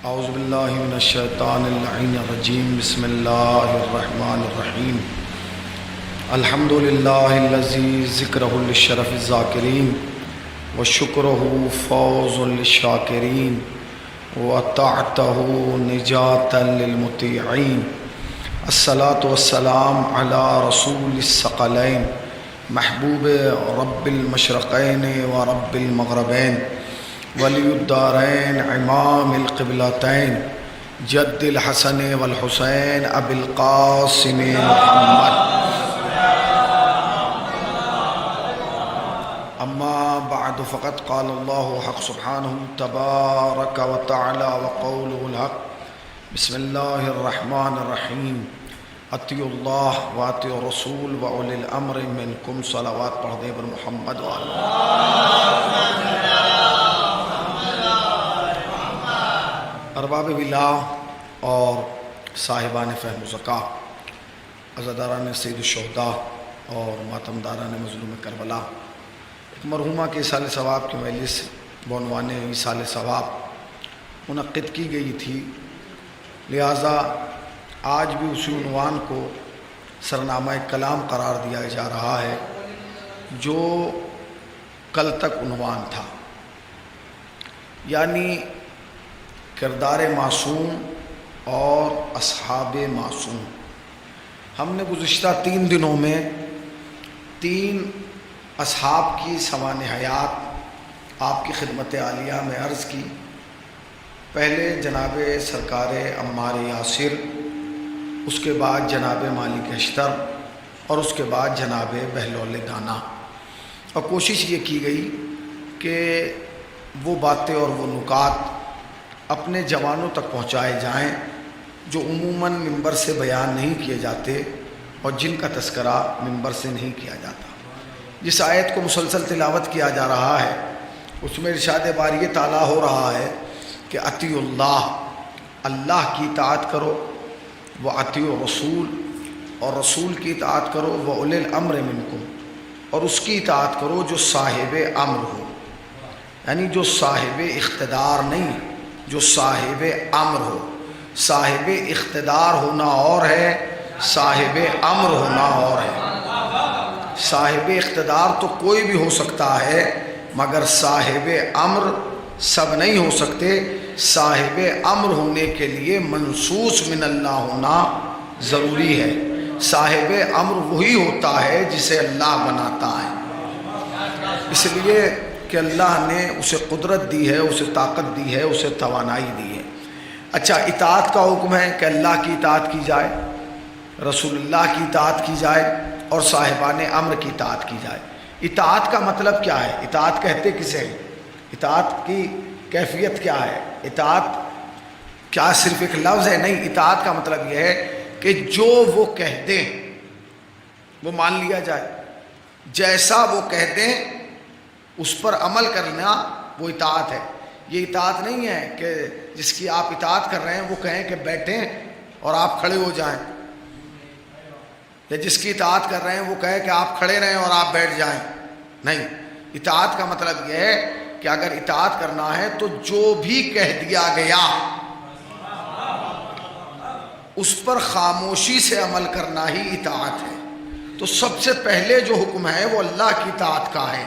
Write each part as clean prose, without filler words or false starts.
اعوذ باللہ من الشیطان اللعین الرجیم بسم اللہ الرحمن الرحیم الحمد للہ الذی ذکرہ للشرف الذاکرین وشکرہ فوز للشاکرین وطاعتہ نجاة للمطیعین الصلاة والسلام علی رسول الثقلین محبوب رب المشرقین ورب المغربین ولی الدارین امام القبلتین جد الحسن والحسین ابی القاسم محمد اما بعد فقد قال اللہ حق سبحانہ تبارک وتعالی وقولہ الحق بسم اللہ الرحمن الرحیم اطیعوا اللہ واطیعوا الرسول واولی الامر منکم صلوات پڑھ دیں پر محمد ارباب ولا اور صاحبان فہم و ذکا، عزاداران سید الشہداء اور ماتمداران مظلوم کربلا، ایک مرحومہ کے ایصال ثواب کی مجلس بعنوان ایصال ثواب منعقد کی گئی تھی، لہٰذا آج بھی اسی عنوان کو سرنامہ کلام قرار دیا جا رہا ہے جو کل تک عنوان تھا، یعنی کردار معصوم اور اصحاب معصوم۔ ہم نے گزشتہ 3 دنوں میں 3 اصحاب کی سوانح حیات آپ کی خدمت عالیہ میں عرض کی۔ پہلے جناب سرکار عمار یاسر، اس کے بعد جناب مالک اشتر اور اس کے بعد جناب بہلول دانا، اور کوشش یہ کی گئی کہ وہ باتیں اور وہ نکات اپنے جوانوں تک پہنچائے جائیں جو عموماً ممبر سے بیان نہیں کیے جاتے اور جن کا تذکرہ ممبر سے نہیں کیا جاتا۔ جس آیت کو مسلسل تلاوت کیا جا رہا ہے اس میں ارشاد باری تعالیٰ ہو رہا ہے کہ اطیعوا اللہ، اللہ کی اطاعت کرو، واطیعوا الرسول، اور رسول کی اطاعت کرو، واولی الامر منکم، اور اس کی اطاعت کرو جو صاحب امر ہو، یعنی جو صاحب اقتدار نہیں، جو صاحب امر ہو۔ صاحب اقتدار ہونا اور ہے، صاحب امر ہونا اور ہے۔ صاحب اقتدار تو کوئی بھی ہو سکتا ہے مگر صاحب امر سب نہیں ہو سکتے۔ صاحب امر ہونے کے لیے منصوص من اللہ ہونا ضروری ہے۔ صاحب امر وہی ہوتا ہے جسے اللہ بناتا ہے، اس لیے کہ اللہ نے اسے قدرت دی ہے، اسے طاقت دی ہے، اسے توانائی دی ہے۔ اچھا، اطاعت کا حکم ہے کہ اللہ کی اطاعت کی جائے، رسول اللہ کی اطاعت کی جائے اور صاحبان امر کی اطاعت کی جائے۔ اطاعت کا مطلب کیا ہے؟ اطاعت کہتے کسے ہیں؟ اطاعت کی کیفیت کیا ہے؟ اطاعت کیا صرف ایک لفظ ہے؟ نہیں، اطاعت کا مطلب یہ ہے کہ جو وہ کہہ دیں وہ مان لیا جائے، جیسا وہ کہہ دیں اس پر عمل کرنا وہ اطاعت ہے۔ یہ اطاعت نہیں ہے کہ جس کی آپ اطاعت کر رہے ہیں وہ کہیں کہ بیٹھیں اور آپ کھڑے ہو جائیں، یا جس کی اطاعت کر رہے ہیں وہ کہے کہ آپ کھڑے رہیں اور آپ بیٹھ جائیں۔ نہیں، اطاعت کا مطلب یہ ہے کہ اگر اطاعت کرنا ہے تو جو بھی کہہ دیا گیا اس پر خاموشی سے عمل کرنا ہی اطاعت ہے۔ تو سب سے پہلے جو حکم ہے وہ اللہ کی اطاعت کا ہے،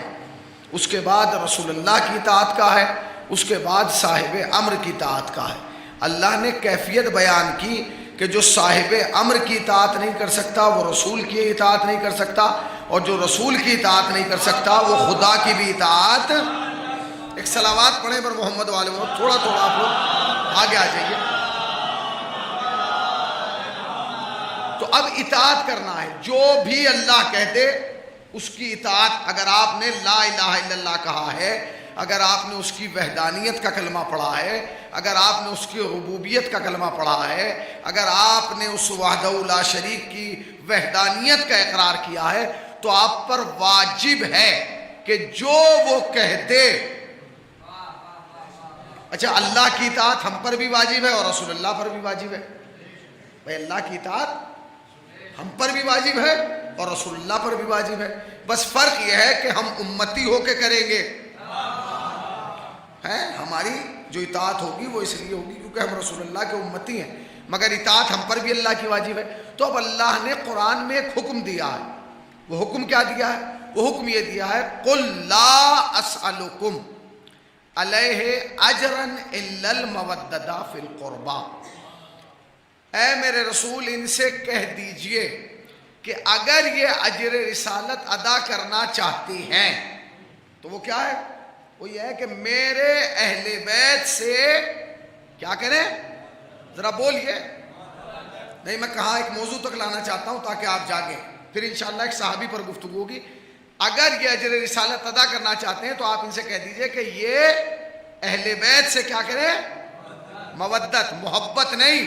اس کے بعد رسول اللہ کی اطاعت کا ہے، اس کے بعد صاحب امر کی اطاعت کا ہے۔ اللہ نے کیفیت بیان کی کہ جو صاحب امر کی اطاعت نہیں کر سکتا وہ رسول کی اطاعت نہیں کر سکتا، اور جو رسول کی اطاعت نہیں کر سکتا وہ خدا کی بھی اطاعت۔ ایک صلوات پڑھیں پر محمد والے، تھوڑا تھوڑا آپ لوگ آگے آ جائیے۔ تو اب اطاعت کرنا ہے، جو بھی اللہ کہہ دے اس کی اطاعت۔ اگر آپ نے لا الہ الا اللہ کہا ہے، اگر آپ نے اس کی وحدانیت کا کلمہ پڑھا ہے، اگر آپ نے اس کی ربوبیت کا کلمہ پڑھا ہے، اگر آپ نے اس وحدہ لا شریک کی وحدانیت کا اقرار کیا ہے، تو آپ پر واجب ہے کہ جو وہ کہہ دے۔ اچھا، اللہ کی اطاعت ہم پر بھی واجب ہے اور رسول اللہ پر بھی واجب ہے۔ بھائی، اللہ کی اطاعت ہم پر بھی واجب ہے اور رسول اللہ پر بھی واجب ہے، بس فرق یہ ہے کہ ہم امتی ہو کے کریں گے، ہماری جو اطاعت ہوگی وہ اس لیے ہوگی کیونکہ ہم رسول اللہ کے امتی ہیں، مگر اطاعت ہم پر بھی اللہ کی واجب ہے۔ تو اب اللہ نے قرآن میں ایک حکم دیا ہے، وہ حکم کیا دیا ہے؟ وہ حکم یہ دیا ہے قُلْ لَا أَسْأَلُكُمْ عَلَيْهِ أَجْرًا إِلَّا الْمَوَدَّةَ فِي الْقُرْبَى، اے میرے رسول ان سے کہہ دیجئے کہ اگر یہ اجر رسالت ادا کرنا چاہتی ہیں تو وہ کیا ہے؟ وہ یہ ہے کہ میرے اہل بیت سے کیا کریں؟ ذرا بولیے، نہیں میں کہاں ایک موضوع تک لانا چاہتا ہوں تاکہ آپ جاگیں، پھر انشاءاللہ ایک صحابی پر گفتگو ہوگی۔ اگر یہ اجر رسالت ادا کرنا چاہتے ہیں تو آپ ان سے کہہ دیجئے کہ یہ اہل بیت سے کیا کریں؟ مودت، محبت نہیں،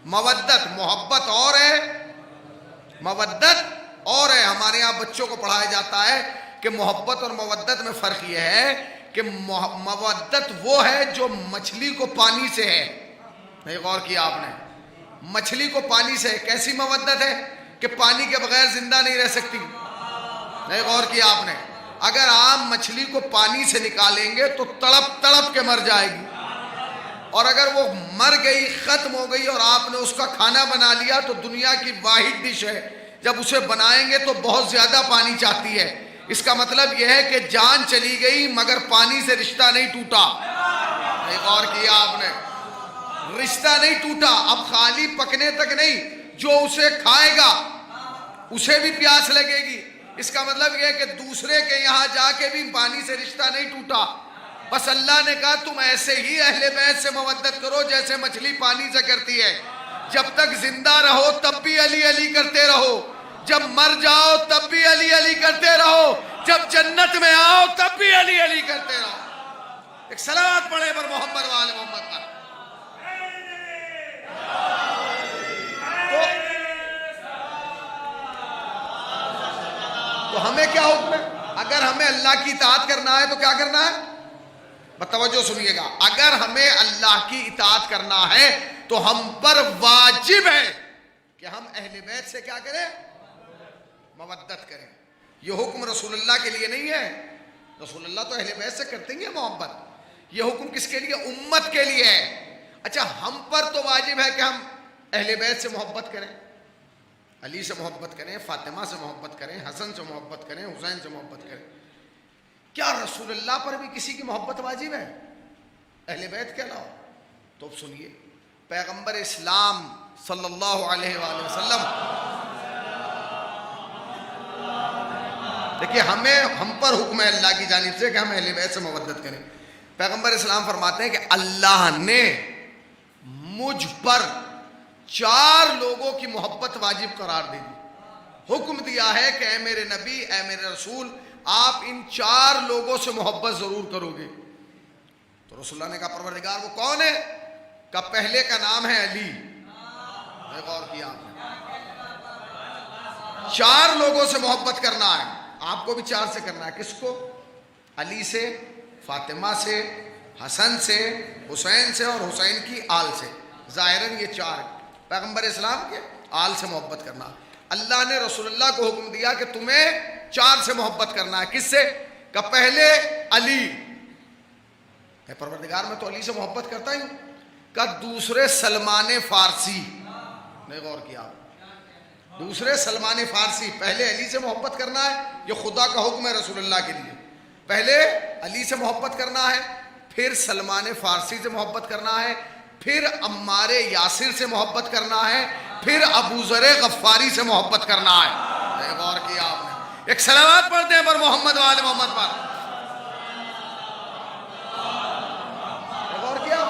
مودت، محبت اور ہے، مودت اور ہے۔ ہمارے ہاں بچوں کو پڑھایا جاتا ہے کہ محبت اور مودت میں فرق یہ ہے کہ مودت وہ ہے جو مچھلی کو پانی سے ہے، نہیں غور کیا آپ نے؟ مچھلی کو پانی سے ہے، کیسی مودت ہے کہ پانی کے بغیر زندہ نہیں رہ سکتی، نہیں غور کیا آپ نے؟ اگر عام مچھلی کو پانی سے نکالیں گے تو تڑپ تڑپ کے مر جائے گی، اور اگر وہ مر گئی، ختم ہو گئی اور آپ نے اس کا کھانا بنا لیا تو دنیا کی واحد ڈش ہے، جب اسے بنائیں گے تو بہت زیادہ پانی چاہتی ہے۔ اس کا مطلب یہ ہے کہ جان چلی گئی مگر پانی سے رشتہ نہیں ٹوٹا، نہیں غور کیا آپ نے؟ رشتہ نہیں ٹوٹا۔ اب خالی پکنے تک نہیں، جو اسے کھائے گا اسے بھی پیاس لگے گی، اس کا مطلب یہ ہے کہ دوسرے کے یہاں جا کے بھی پانی سے رشتہ نہیں ٹوٹا۔ بس اللہ نے کہا تم ایسے ہی اہل بیت سے مودت کرو جیسے مچھلی پانی سے کرتی ہے، جب تک زندہ رہو تب بھی علی علی کرتے رہو، جب مر جاؤ تب بھی علی علی کرتے رہو، جب جنت میں آؤ تب بھی علی علی کرتے رہو۔ ایک صلوات پڑھے پر محمد وآل محمد پر۔ تو ہمیں کیا حکم ہے؟ اگر ہمیں اللہ کی اطاعت کرنا ہے تو کیا کرنا ہے؟ بتوجہ سنیے گا، اگر ہمیں اللہ کی اطاعت کرنا ہے تو ہم پر واجب ہے کہ ہم اہل بیت سے کیا کریں؟ مودت کریں۔ یہ حکم رسول اللہ کے لیے نہیں ہے، رسول اللہ تو اہل بیت سے کرتے ہیں محبت، یہ حکم کس کے لیے؟ امت کے لیے ہے۔ اچھا ہم پر تو واجب ہے کہ ہم اہل بیت سے محبت کریں، علی سے محبت کریں، فاطمہ سے محبت کریں، حسن سے محبت کریں، حسین سے محبت کریں۔ کیا رسول اللہ پر بھی کسی کی محبت واجب ہے اہل بیت کے علاوہ؟ تو اب سنیے، پیغمبر اسلام صلی اللہ علیہ وآلہ وسلم، دیکھیے ہم پر حکم ہے اللہ کی جانب سے کہ ہم اہل بیت سے مودت کریں۔ پیغمبر اسلام فرماتے ہیں کہ اللہ نے مجھ پر 4 لوگوں کی محبت واجب قرار دے دی، حکم دیا ہے کہ اے میرے نبی، اے میرے رسول، آپ ان 4 لوگوں سے محبت ضرور کرو گے۔ تو رسول اللہ نے کہا پروردگار وہ کون ہے؟ کہ پہلے کا نام ہے علی، غور کیا آپ نے؟ 4 لوگوں سے محبت کرنا ہے، آپ کو بھی 4 سے کرنا ہے۔ کس کو؟ علی سے، فاطمہ سے، حسن سے، حسین سے اور حسین کی آل سے، ظاہراً یہ 4 پیغمبر اسلام کے آل سے محبت کرنا۔ اللہ نے رسول اللہ کو حکم دیا کہ تمہیں 4 سے محبت کرنا ہے۔ کس سے؟ کہ پہلے علی، اے پروردگار میں تو علی سے محبت کرتا ہی ہوں۔ کہ دوسرے سلمان فارسی، نہیں غور کیا آپ؟ دوسرے سلمان فارسی، پہلے علی سے محبت کرنا ہے، یہ خدا کا حکم ہے رسول اللہ کے لیے، پہلے علی سے محبت کرنا ہے، پھر سلمان فارسی سے محبت کرنا ہے، پھر عمار یاسر سے محبت کرنا ہے، پھر ابو ذر غفاری سے محبت کرنا ہے۔ غور کیا آپ نے؟ ایک صلوات پڑھتے ہیں پر محمد وآل محمد پر۔ غور کیا؟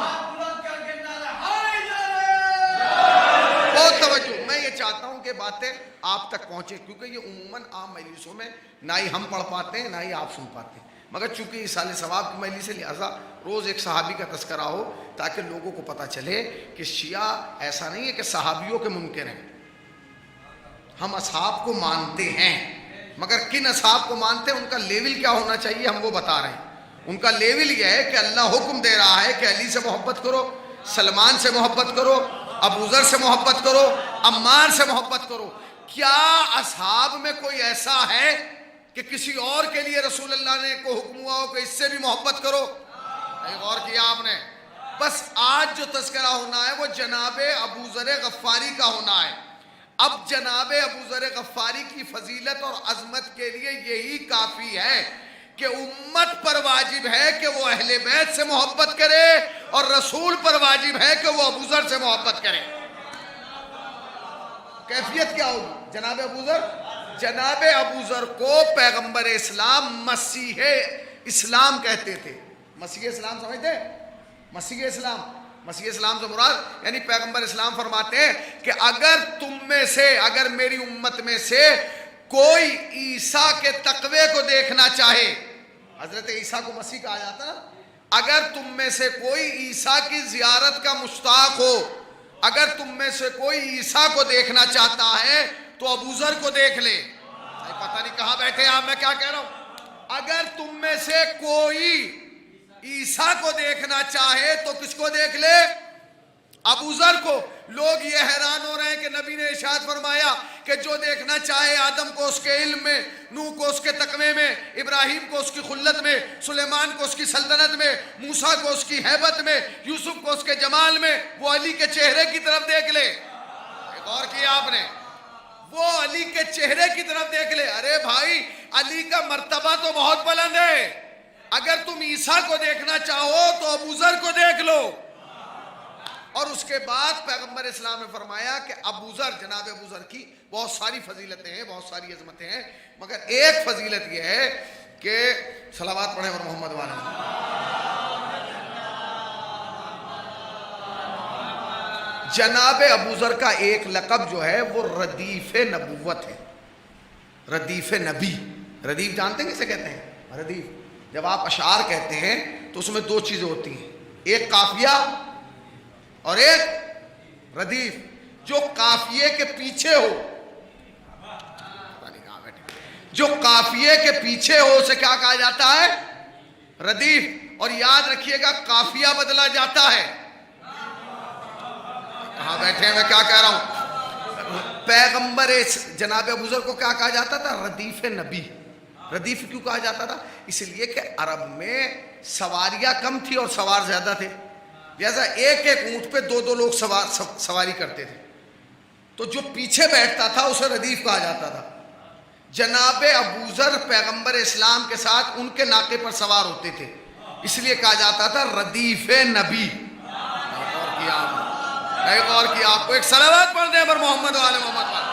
بہت توجہ، میں یہ چاہتا ہوں کہ باتیں آپ تک پہنچے، کیونکہ یہ عموماً عام مجلسوں میں نہ ہی ہم پڑھ پاتے ہیں نہ ہی آپ سن پاتے ہیں، مگر چونکہ یہ سال ثواب کی مجلس ہے لہٰذا روز ایک صحابی کا تذکرہ ہو تاکہ لوگوں کو پتہ چلے کہ شیعہ ایسا نہیں ہے کہ صحابیوں کے منکر ہیں، ہم اصحاب کو مانتے ہیں، مگر کن اصحاب کو مانتے ہیں، ان کا لیول کیا ہونا چاہیے ہم وہ بتا رہے ہیں۔ ان کا لیول یہ ہے کہ اللہ حکم دے رہا ہے کہ علی سے محبت کرو، سلمان سے محبت کرو، ابو ذر سے محبت کرو، عمار سے محبت کرو۔ کیا اصحاب میں کوئی ایسا ہے کہ کسی اور کے لیے رسول اللہ نے کو حکم ہوا ہو کہ اس سے بھی محبت کرو؟ غور کیا آپ نے؟ بس آج جو تذکرہ ہونا ہے وہ جناب ابو ذر غفاری کا ہونا ہے. اب جناب ابو ذر غفاری کی فضیلت اور عظمت کے لیے یہی کافی ہے کہ امت پر واجب ہے کہ وہ اہل بیت سے محبت کرے اور رسول پر واجب ہے کہ وہ ابو ذر سے محبت کرے. کیفیت کیا ہوگی جناب ابو ذر؟ جناب ابو ذر کو پیغمبر اسلام مسیح اسلام کہتے تھے. مسیح اسلام سمجھتے ہیں؟ مسیح اسلام سے مراد یعنی پیغمبر اسلام فرماتے ہیں کہ اگر تم میں سے، اگر میری امت میں سے کوئی عیسیٰ کے تقوی کو دیکھنا چاہے، حضرت عیسیٰ کو مسیح کہا جاتا ہے، اگر تم میں سے کوئی عیسیٰ کی زیارت کا مشتاق ہو، اگر تم میں سے کوئی عیسیٰ کو دیکھنا چاہتا ہے تو ابو ذر کو دیکھ لے. پتہ نہیں کہاں بیٹھے آپ، میں کیا کہہ رہا ہوں. اگر تم میں سے کوئی عیسیٰ کو دیکھنا چاہے تو کس کو دیکھ لے؟ ابو ذر کو. لوگ یہ حیران ہو رہے ہیں کہ نبی نے ارشاد فرمایا کہ جو دیکھنا چاہے آدم کو اس کے علم میں، نوح کو اس کے تقوی میں، ابراہیم کو اس کی خلت میں، سلیمان کو اس کی سلطنت میں، موسیٰ کو اس کی ہیبت میں، یوسف کو اس کے جمال میں، وہ علی کے چہرے کی طرف دیکھ لے. غور کیا آپ نے؟ وہ علی کے چہرے کی طرف دیکھ لے. ارے بھائی، علی کا مرتبہ تو بہت بلند ہے. اگر تم عیسیٰ کو دیکھنا چاہو تو ابو ذر کو دیکھ لو. اور اس کے بعد پیغمبر اسلام نے فرمایا کہ ابو ذر، جناب ابو ذر کی بہت ساری فضیلتیں ہیں، بہت ساری عظمتیں ہیں، مگر ایک فضیلت یہ ہے کہ صلوات پڑھیں اور محمد والے. جناب ابو ذر کا ایک لقب جو ہے وہ ردیف نبوت ہے، ردیف نبی. ردیف جانتے ہیں کسے کہتے ہیں؟ ردیف. جب آپ اشعار کہتے ہیں تو اس میں دو چیزیں ہوتی ہیں، ایک قافیہ اور ایک ردیف. جو قافیے کے پیچھے ہو، جو قافیے کے پیچھے ہو اسے کیا کہا جاتا ہے؟ ردیف. اور یاد رکھیے گا قافیہ بدلا جاتا ہے. کہاں بیٹھے ہیں، میں کیا کہہ رہا ہوں. پیغمبر جناب ابو ذر کو کیا کہا جاتا تھا؟ ردیف نبی. ردیف کیوں کہا جاتا تھا؟ اس لیے کہ عرب میں سواریاں کم تھی اور سوار زیادہ تھے، لہذا ایک ایک اونٹ پہ دو دو لوگ سواری کرتے تھے. تو جو پیچھے بیٹھتا تھا اسے ردیف کہا جاتا تھا. جناب ابو ذر پیغمبر اسلام کے ساتھ ان کے ناقے پر سوار ہوتے تھے، اس لیے کہا جاتا تھا ردیف نبی. غور کیا آپ کو؟ ایک صلوات پڑھ دیں پر محمد والے محمد والے.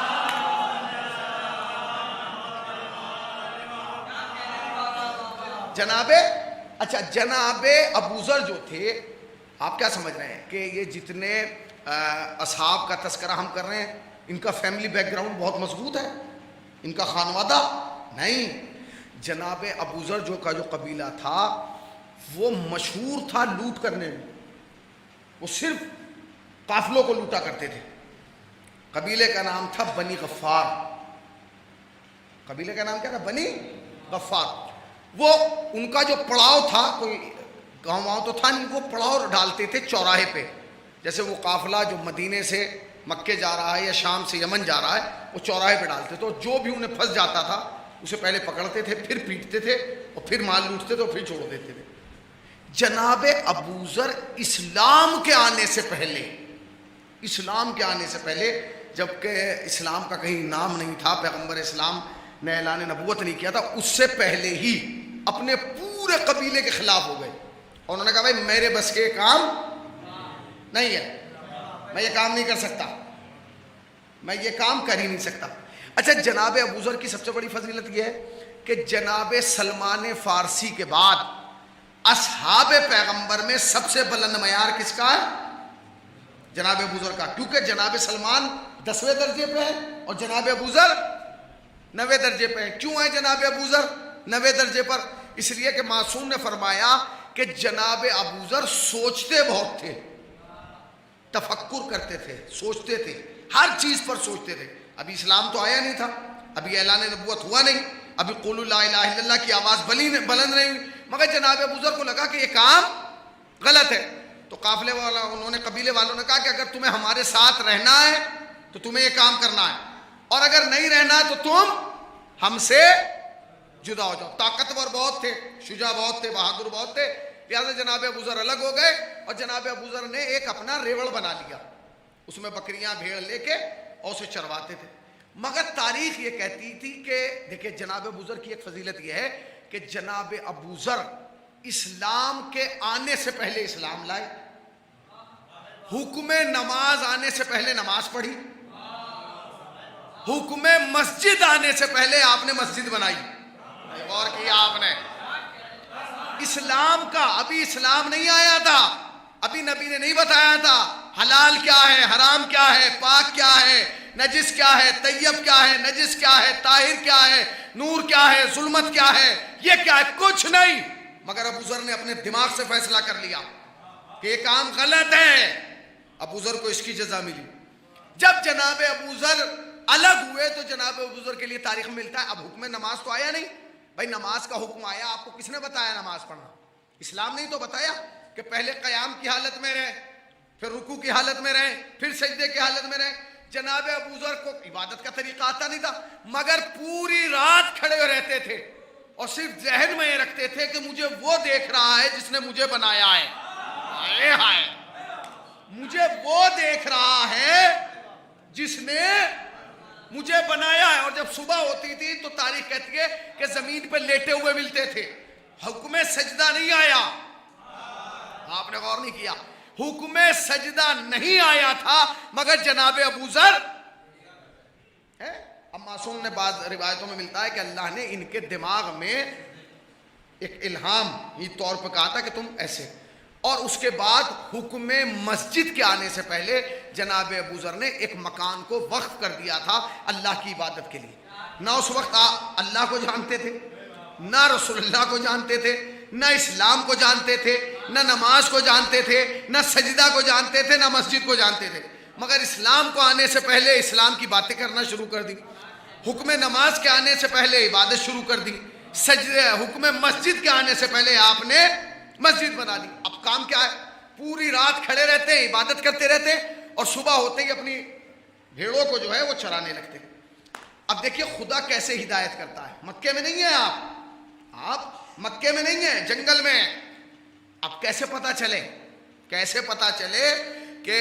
جناب ابو ذر جو تھے، آپ کیا سمجھ رہے ہیں کہ یہ جتنے اصحاب کا تذکرہ ہم کر رہے ہیں ان کا فیملی بیک گراؤنڈ بہت مضبوط ہے، ان کا خانوادہ نہیں. جناب ابو ذر کا جو قبیلہ تھا وہ مشہور تھا لوٹ کرنے میں. وہ صرف قافلوں کو لوٹا کرتے تھے. قبیلے کا نام تھا بنی غفار. قبیلے کا نام کیا تھا؟ بنی غفار. وہ ان کا جو پڑاؤ تھا، کوئی گاؤں تو تھا نہیں، وہ پڑاؤ ڈالتے تھے چوراہے پہ. جیسے وہ قافلہ جو مدینے سے مکے جا رہا ہے یا شام سے یمن جا رہا ہے، وہ چوراہے پہ ڈالتے. تو جو بھی انہیں پھنس جاتا تھا اسے پہلے پکڑتے تھے، پھر پیٹتے تھے اور پھر مال لوٹتے تھے اور پھر چھوڑ دیتے تھے. جناب ابو ذر اسلام کے آنے سے پہلے، جبکہ اسلام کا کہیں نام نہیں تھا، پیغمبر اسلام نے اعلان نبوت نہیں کیا تھا، اس سے پہلے ہی اپنے پورے قبیلے کے خلاف ہو گئے اور انہوں نے کہا بھائی میرے بس کے کام نہیں ہے، میں یہ کام نہیں کر سکتا، میں یہ کام کر ہی نہیں سکتا. اچھا، جناب ابو ذر کی سب سے بڑی فضیلت یہ ہے کہ جناب سلمان فارسی کے بعد اصحاب پیغمبر میں سب سے بلند معیار کس کا ہے؟ جناب ابو ذر کا. کیونکہ جناب سلمان 10ویں درجے پہ ہے اور جناب ابو ذر 9ویں درجے پہ ہیں. کیوں ہے جناب ابو ذر 9ویں درجے پر؟ اس لیے کہ معصوم نے فرمایا کہ جناب ابو ذر سوچتے بہت تھے، تفکر کرتے تھے، سوچتے تھے، ہر چیز پر سوچتے تھے. ابھی اسلام تو آیا نہیں تھا، ابھی اعلان نبوت ہوا نہیں، ابھی قولوا لا الہ الا اللہ کی آواز بلند نہیں ہوئی، مگر جناب ابو ذر کو لگا کہ یہ کام غلط ہے. تو قافلے والا قبیلے والوں نے کہا کہ اگر تمہیں ہمارے ساتھ رہنا ہے تو تمہیں یہ کام کرنا ہے، اور اگر نہیں رہنا تو تم ہم سے جدا ہو جاؤ. طاقتور بہت تھے، شجاع بہت تھے، بہادر بہت تھے، لہٰذا جناب ابو ذر الگ ہو گئے اور جناب ابو ذر نے ایک اپنا ریوڑ بنا لیا, اس میں بکریاں بھیڑ لے کے اور اسے چرواتے تھے. مگر تاریخ یہ کہتی تھی کہ دیکھیں جناب ابو ذر کی ایک فضیلت یہ ہے کہ جناب ابو ذر اسلام کے آنے سے پہلے اسلام لائے, حکم نماز آنے سے پہلے نماز پڑھی, حکم مسجد آنے سے پہلے آپ نے مسجد بنائی. غور کیا آپ نے, اسلام کا ابھی اسلام نہیں آیا تھا, ابھی نبی نے نہیں بتایا تھا حلال کیا ہے, حرام کیا ہے, پاک کیا ہے, نجس کیا ہے, طیب کیا ہے, نجس کیا ہے, طاہر کیا ہے, نور کیا ہے, ظلمت کیا ہے, یہ کیا ہے, کچھ نہیں. مگر ابو ذر نے اپنے دماغ سے فیصلہ کر لیا کہ یہ کام غلط ہے. ابو ذر کو اس کی جزا ملی. جب جناب ابو ذر الگ ہوئے تو جناب ابو ذر کے لیے تاریخ میں ملتا ہے اب حکم نماز تو آیا نہیں. بھائی نماز کا حکم آیا, آپ کو کس نے بتایا نماز پڑھنا؟ اسلام نہیں تو بتایا کہ پہلے قیام کی حالت میں رہے, پھر رکوع کی حالت میں رہے, پھر سجدے کی حالت میں رہے. جناب ابو ذر کو عبادت کا طریقہ آتا نہیں تھا, مگر پوری رات کھڑے رہتے تھے اور صرف ذہن میں یہ رکھتے تھے کہ مجھے وہ دیکھ رہا ہے جس نے مجھے بنایا ہے. ہائے ہائے, مجھے وہ دیکھ رہا ہے جس نے مجھے بنایا ہے. اور جب صبح ہوتی تھی تو تاریخ کہتی ہے کہ زمین پہ لیٹے ہوئے ملتے تھے, حکم سجدہ نہیں آیا. آپ نے غور نہیں کیا, حکم سجدہ نہیں آیا تھا, مگر جناب ابو ذر ہے. اب معصوم نے بعض روایتوں میں ملتا ہے کہ اللہ نے ان کے دماغ میں ایک الہامی طور پہ کہا تھا کہ تم ایسے, اور اس کے بعد حکم مسجد کے آنے سے پہلے جناب ابو ذر نے ایک مکان کو وقف کر دیا تھا اللہ کی عبادت کے لیے. نہ اس وقت اللہ کو جانتے تھے, نہ رسول اللہ کو جانتے تھے, نہ اسلام کو جانتے تھے, نہ نماز کو جانتے تھے, نہ سجدہ کو جانتے تھے, نہ مسجد کو جانتے تھے. مگر اسلام کو آنے سے پہلے اسلام کی باتیں کرنا شروع کر دی, حکم نماز کے آنے سے پہلے عبادت شروع کر دی, سجدے حکم مسجد کے آنے سے پہلے آپ نے مسجد بنا دی. اب کام کیا ہے, پوری رات کھڑے رہتے ہیں, عبادت کرتے رہتے ہیں, اور صبح ہوتے ہی اپنی بھیڑوں کو جو ہے وہ چرانے لگتے ہیں. اب دیکھیے خدا کیسے ہدایت کرتا ہے. مکے میں نہیں ہیں آپ مکے میں نہیں ہیں, جنگل میں. اب کیسے پتا چلے کہ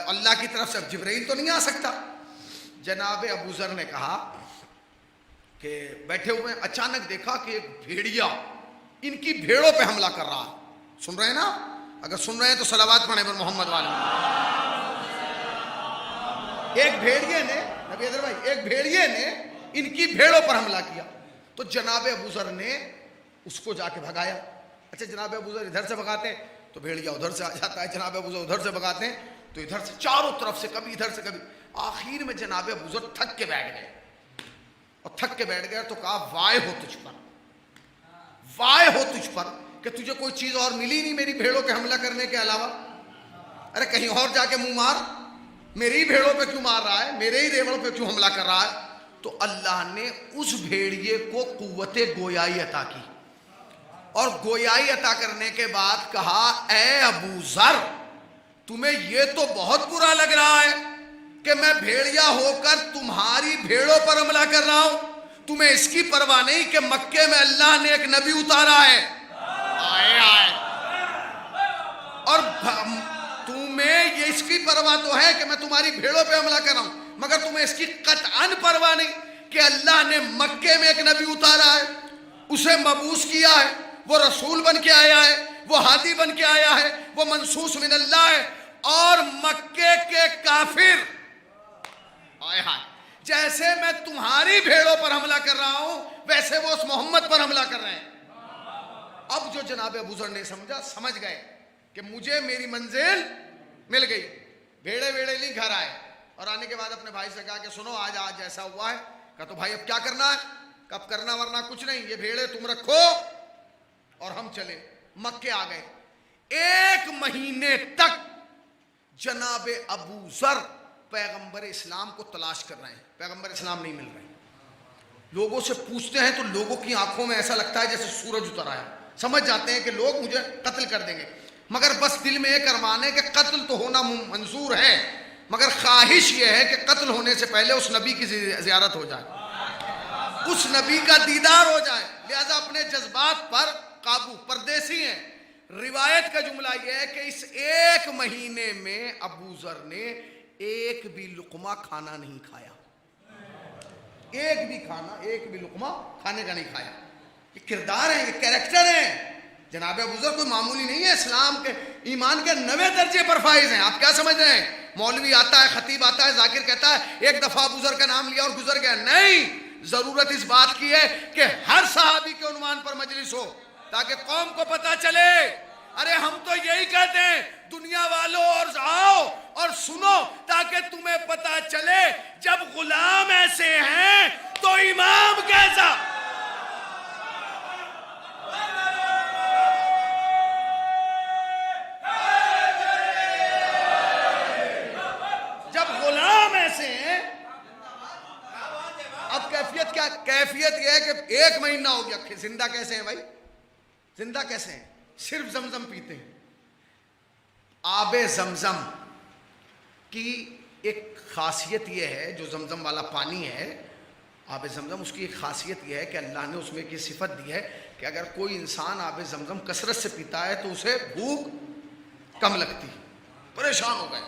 اللہ کی طرف سے جبرائیل تو نہیں آ سکتا. جناب ابو ذر نے کہا کہ بیٹھے ہوئے اچانک دیکھا کہ ایک بھیڑیا ان کی بھیڑوں پہ حملہ کر رہا ہے. سن رہے ہیں نا؟ اگر سن رہے ہیں تو صلوات پڑھیں پر محمد والے. ایک بھیڑیے نے ان کی بھیڑوں پر حملہ کیا تو جناب ابو ذر نے اس کو جا کے بھگایا. اچھا جناب ابو ذر ادھر سے بھگاتے ہیں تو بھیڑیا ادھر سے آ جاتا ہے, جناب ابو ذر ادھر سے بھگاتے ہیں تو ادھر سے, چاروں طرف سے, کبھی ادھر سے کبھی. آخر میں جناب ابو ذر تھک کے بیٹھ گئے تو کہا وائے ہو تجھ پر کہ تجھے کوئی چیز اور ملی نہیں میری بھیڑوں پہ حملہ کرنے کے علاوہ. ارے کہیں اور جا کے منہ مار, میری بھیڑوں پہ کیوں مار رہا ہے, میرے ہی ریوڑوں پہ کیوں حملہ کر رہا ہے. تو اللہ نے اس بھیڑیے کو قوت گویائی عطا کی, اور گویائی عطا کرنے کے بعد کہا اے ابو ذر تمہیں یہ تو بہت برا لگ رہا ہے کہ میں بھیڑیا ہو کر تمہاری بھیڑوں پر حملہ کر رہا ہوں, تمہیں اس کی پرواہ نہیں کہ مکے میں اللہ نے ایک نبی اتارا ہے. اور تمہیں یہ اس کی پرواہ تو ہے کہ میں تمہاری بھیڑوں پہ حملہ کر رہا ہوں, مگر تمہیں اس کی قطعاً پرواہ نہیں کہ اللہ نے مکے میں ایک نبی اتارا ہے, اسے مبعوث کیا ہے, وہ رسول بن کے آیا ہے, وہ ہادی بن کے آیا ہے, وہ منصوص من اللہ ہے. اور مکے کے کافر جیسے میں تمہاری بھیڑوں پر حملہ کر رہا ہوں ویسے وہ اس محمد پر حملہ کر رہے ہیں. اب جو جناب ابو ذر نے سمجھ گئے کہ مجھے میری منزل مل گئی, بھیڑے نہیں گھر آئے, اور آنے کے بعد اپنے بھائی سے کہا کہ سنو آج ایسا ہوا ہے. کہا تو بھائی اب کیا کرنا ہے؟ کب کرنا ورنہ کچھ نہیں, یہ بھیڑے تم رکھو اور ہم چلے. مکے آ گئے. 1 مہینے تک جناب ابو ذر پیغمبر اسلام کو تلاش کر رہے ہیں, پیغمبر اسلام نہیں مل رہے. لوگوں سے پوچھتے ہیں تو لوگوں کی آنکھوں میں ایسا لگتا ہے جیسے سورج اتر آیا, سمجھ جاتے ہیں کہ لوگ مجھے قتل کر دیں گے, مگر بس دل میں ایک ارمان ہے کہ قتل تو ہونا منظور ہے, مگر خواہش یہ ہے کہ قتل ہونے سے پہلے اس نبی کی زیارت ہو جائے, اس نبی کا دیدار ہو جائے. لہذا اپنے جذبات پر قابو, پردیسی ہیں روایت کا جملہ یہ ہے کہ اس ایک مہینے میں ابو ذر نے ایک بھی لقمہ کھانا نہیں کھایا، ایک بھی لقمہ کھانے کا نہیں کھایا۔ یہ کردار ہے، یہ کریکٹر ہے۔ جناب ابو ذر کوئی معمولی نہیں ہے، اسلام کے ایمان کے 90 درجے پر فائز ہیں۔ آپ کیا سمجھ رہے ہیں مولوی آتا ہے، خطیب آتا ہے، ذاکر کہتا ہے ایک دفعہ ابو ذر کا نام لیا اور گزر گیا؟ نہیں، ضرورت اس بات کی ہے کہ ہر صحابی کے عنوان پر مجلس ہو تاکہ قوم کو پتا چلے۔ ارے ہم تو یہی کہتے ہیں دنیا والوں اور آؤ اور سنو تاکہ تمہیں پتا چلے جب غلام ایسے ہیں تو امام کیسا۔ جب غلام ایسے ہیں، اب کیفیت کیا؟ کیفیت یہ ہے کہ ایک مہینہ ہو گیا، زندہ کیسے ہیں بھائی؟ زندہ کیسے ہیں؟ صرف زمزم پیتے ہیں۔ آب زمزم کی ایک خاصیت یہ ہے، جو زمزم والا پانی ہے آب زمزم، اس کی ایک خاصیت یہ ہے کہ اللہ نے اس میں ایک صفت دی ہے کہ اگر کوئی انسان آب زمزم کثرت سے پیتا ہے تو اسے بھوک کم لگتی، پریشان ہو گئے،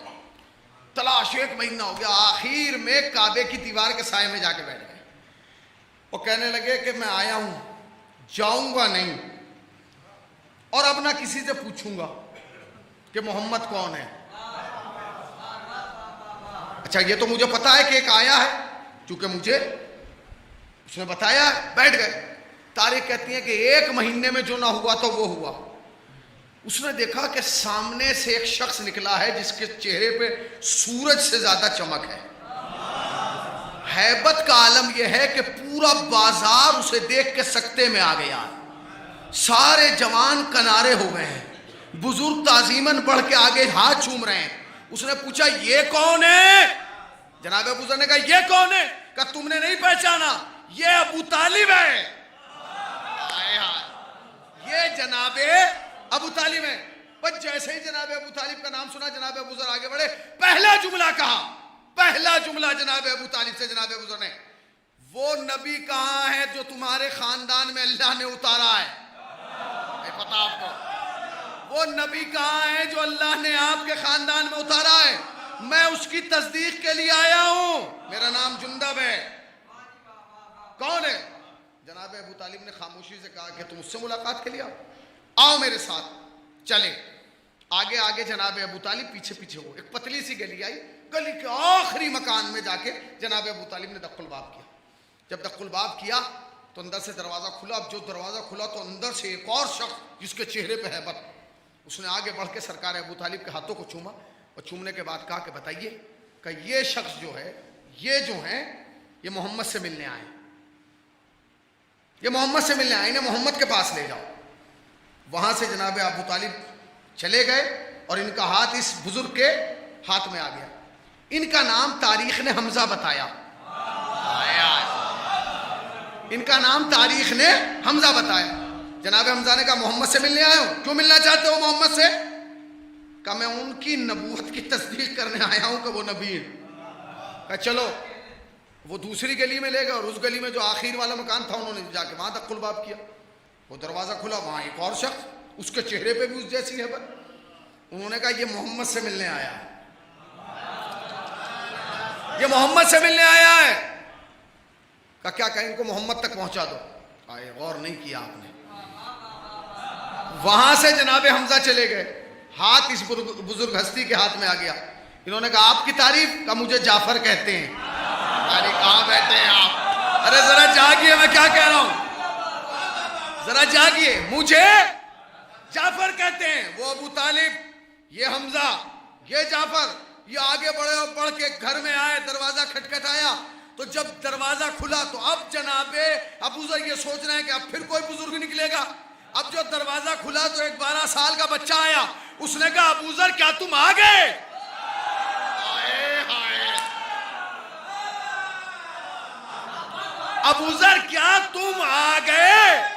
تلاش، ایک مہینہ ہو گیا، آخر میں کعبے کی دیوار کے سائے میں جا کے بیٹھ گئے۔ وہ کہنے لگے کہ میں آیا ہوں، جاؤں گا نہیں، اور اب نہ کسی سے پوچھوں گا کہ محمد کون ہے۔ اچھا یہ تو مجھے پتا ہے کہ ایک آیا ہے، چونکہ مجھے اس نے بتایا، بیٹھ گئے۔ تاریخ کہتی ہے کہ ایک مہینے میں جو نہ ہوا تو وہ ہوا۔ اس نے دیکھا کہ سامنے سے ایک شخص نکلا ہے جس کے چہرے پہ سورج سے زیادہ چمک ہے۔ ہیبت کا عالم یہ ہے کہ پورا بازار اسے دیکھ کے سکتے میں آ گیا، سارے جوان کنارے ہو گئے ہیں، بزرگ تعظیماً بڑھ کے آگے ہاتھ چوم رہے ہیں۔ اس نے پوچھا یہ کون ہے؟ جناب ابو ذر نے کہا یہ کون ہے؟ کہا تم نے نہیں پہچانا، یہ ابو طالب ہے۔ یہ جناب ابو طالب ہے۔ بس جیسے ہی جناب ابو طالب کا نام سنا، جناب ابو ذر آگے بڑھے، پہلا جملہ کہا، پہلا جملہ جناب ابو طالب سے جناب ابو ذر نے، وہ نبی کہاں ہے جو تمہارے خاندان میں اللہ نے اتارا ہے؟ نہیں پتا آپ کو؟ وہ نبی کہاں ہے جو اللہ نے آپ کے خاندان میں اتارا ہے؟ میں اس کی تصدیق کے لیے آیا ہوں، میرا نام جندب ہے۔ کون ہے؟ جناب ابو طالب نے خاموشی سے کہا کہ تم اس سے ملاقات کے لیے آؤ میرے ساتھ چلے۔ آگے آگے جناب ابو طالب، پیچھے پیچھے ہو۔ ایک پتلی سی گلی آئی، گلی کے آخری مکان میں جا کے جناب ابو طالب نے دق الباب کیا۔ جب دق الباب کیا تو اندر سے دروازہ کھلا۔ اب جو دروازہ کھلا تو اندر سے ایک اور شخص جس کے چہرے پہ ہیبت، اس نے آگے بڑھ کے سرکار ابو طالب کے ہاتھوں کو چوما اور چومنے کے بعد کہا کہ بتائیے کہ یہ شخص جو ہے، یہ جو ہیں، یہ محمد سے ملنے آئے، یہ محمد سے ملنے آئے، انہیں محمد کے پاس لے جاؤ۔ وہاں سے جناب ابو طالب چلے گئے اور ان کا ہاتھ اس بزرگ کے ہاتھ میں آ گیا۔ ان کا نام تاریخ نے حمزہ بتایا، ان کا نام تاریخ نے حمزہ بتایا۔ جناب حمزہ نے کہا محمد سے ملنے آئے ہو، کیوں ملنا چاہتے ہو محمد سے؟ کہا میں ان کی نبوت کی تصدیق کرنے آیا ہوں کہ وہ نبی ہے۔ کہا چلو۔ وہ دوسری گلی میں لے گئے اور اس گلی میں جو آخر والا مکان تھا انہوں نے جا کے وہاں دق الباب کیا۔ وہ دروازہ کھلا، وہاں ایک اور شخص، اس کے چہرے پہ بھی اس جیسی ہیبت۔ انہوں نے کہا یہ محمد سے ملنے آیا ہے، یہ محمد سے ملنے آیا ہے۔ کہا کیا کہیں ان کو محمد تک پہنچا دو۔ آئے غور نہیں کیا آپ نے۔ وہاں سے جناب حمزہ چلے گئے، ہاتھ اس بزرگ ہستی کے ہاتھ میں آ گیا۔ انہوں نے کہا آپ کی تعریف؟ کا مجھے جعفر کہتے ہیں۔ یعنی کہاں بیٹھے ہیں آپ؟ ارے ذرا جاگیے، میں کیا کہہ رہا ہوں، ذرا جاگیے۔ مجھے جعفر کہتے ہیں، وہ ابو طالب، یہ حمزہ، یہ جعفر۔ یہ آگے بڑھے اور بڑھ کے گھر میں آئے، دروازہ کھٹکھٹایا تو جب دروازہ کھلا تو اب جناب ابو ذر یہ سوچ رہے ہیں کہ اب پھر کوئی بزرگ نکلے گا۔ اب جو دروازہ کھلا تو ایک 12 سال کا بچہ آیا۔ اس نے کہا ابو ذر کیا تم آ گئے؟ ابو ذر کیا تم آ گئے؟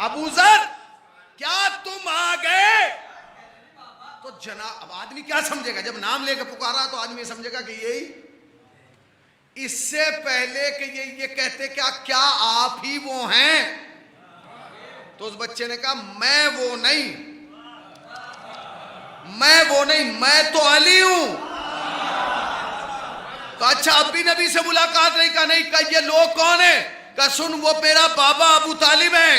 ابو ذر جناب اب آدمی کیا سمجھے گا؟ جب نام لے کے پکارا تو آدمی سمجھے گا کہ یہی، اس سے پہلے کہ یہ کہتے کیا آپ ہی وہ ہیں؟ تو اس بچے نے کہا میں وہ نہیں، میں تو علی ہوں۔ کہا اچھا اب بھی نبی سے ملاقات نہیں؟ کہا نہیں۔ کہا یہ لوگ کون ہیں؟ کہا سن وہ میرا بابا ابو طالب ہے،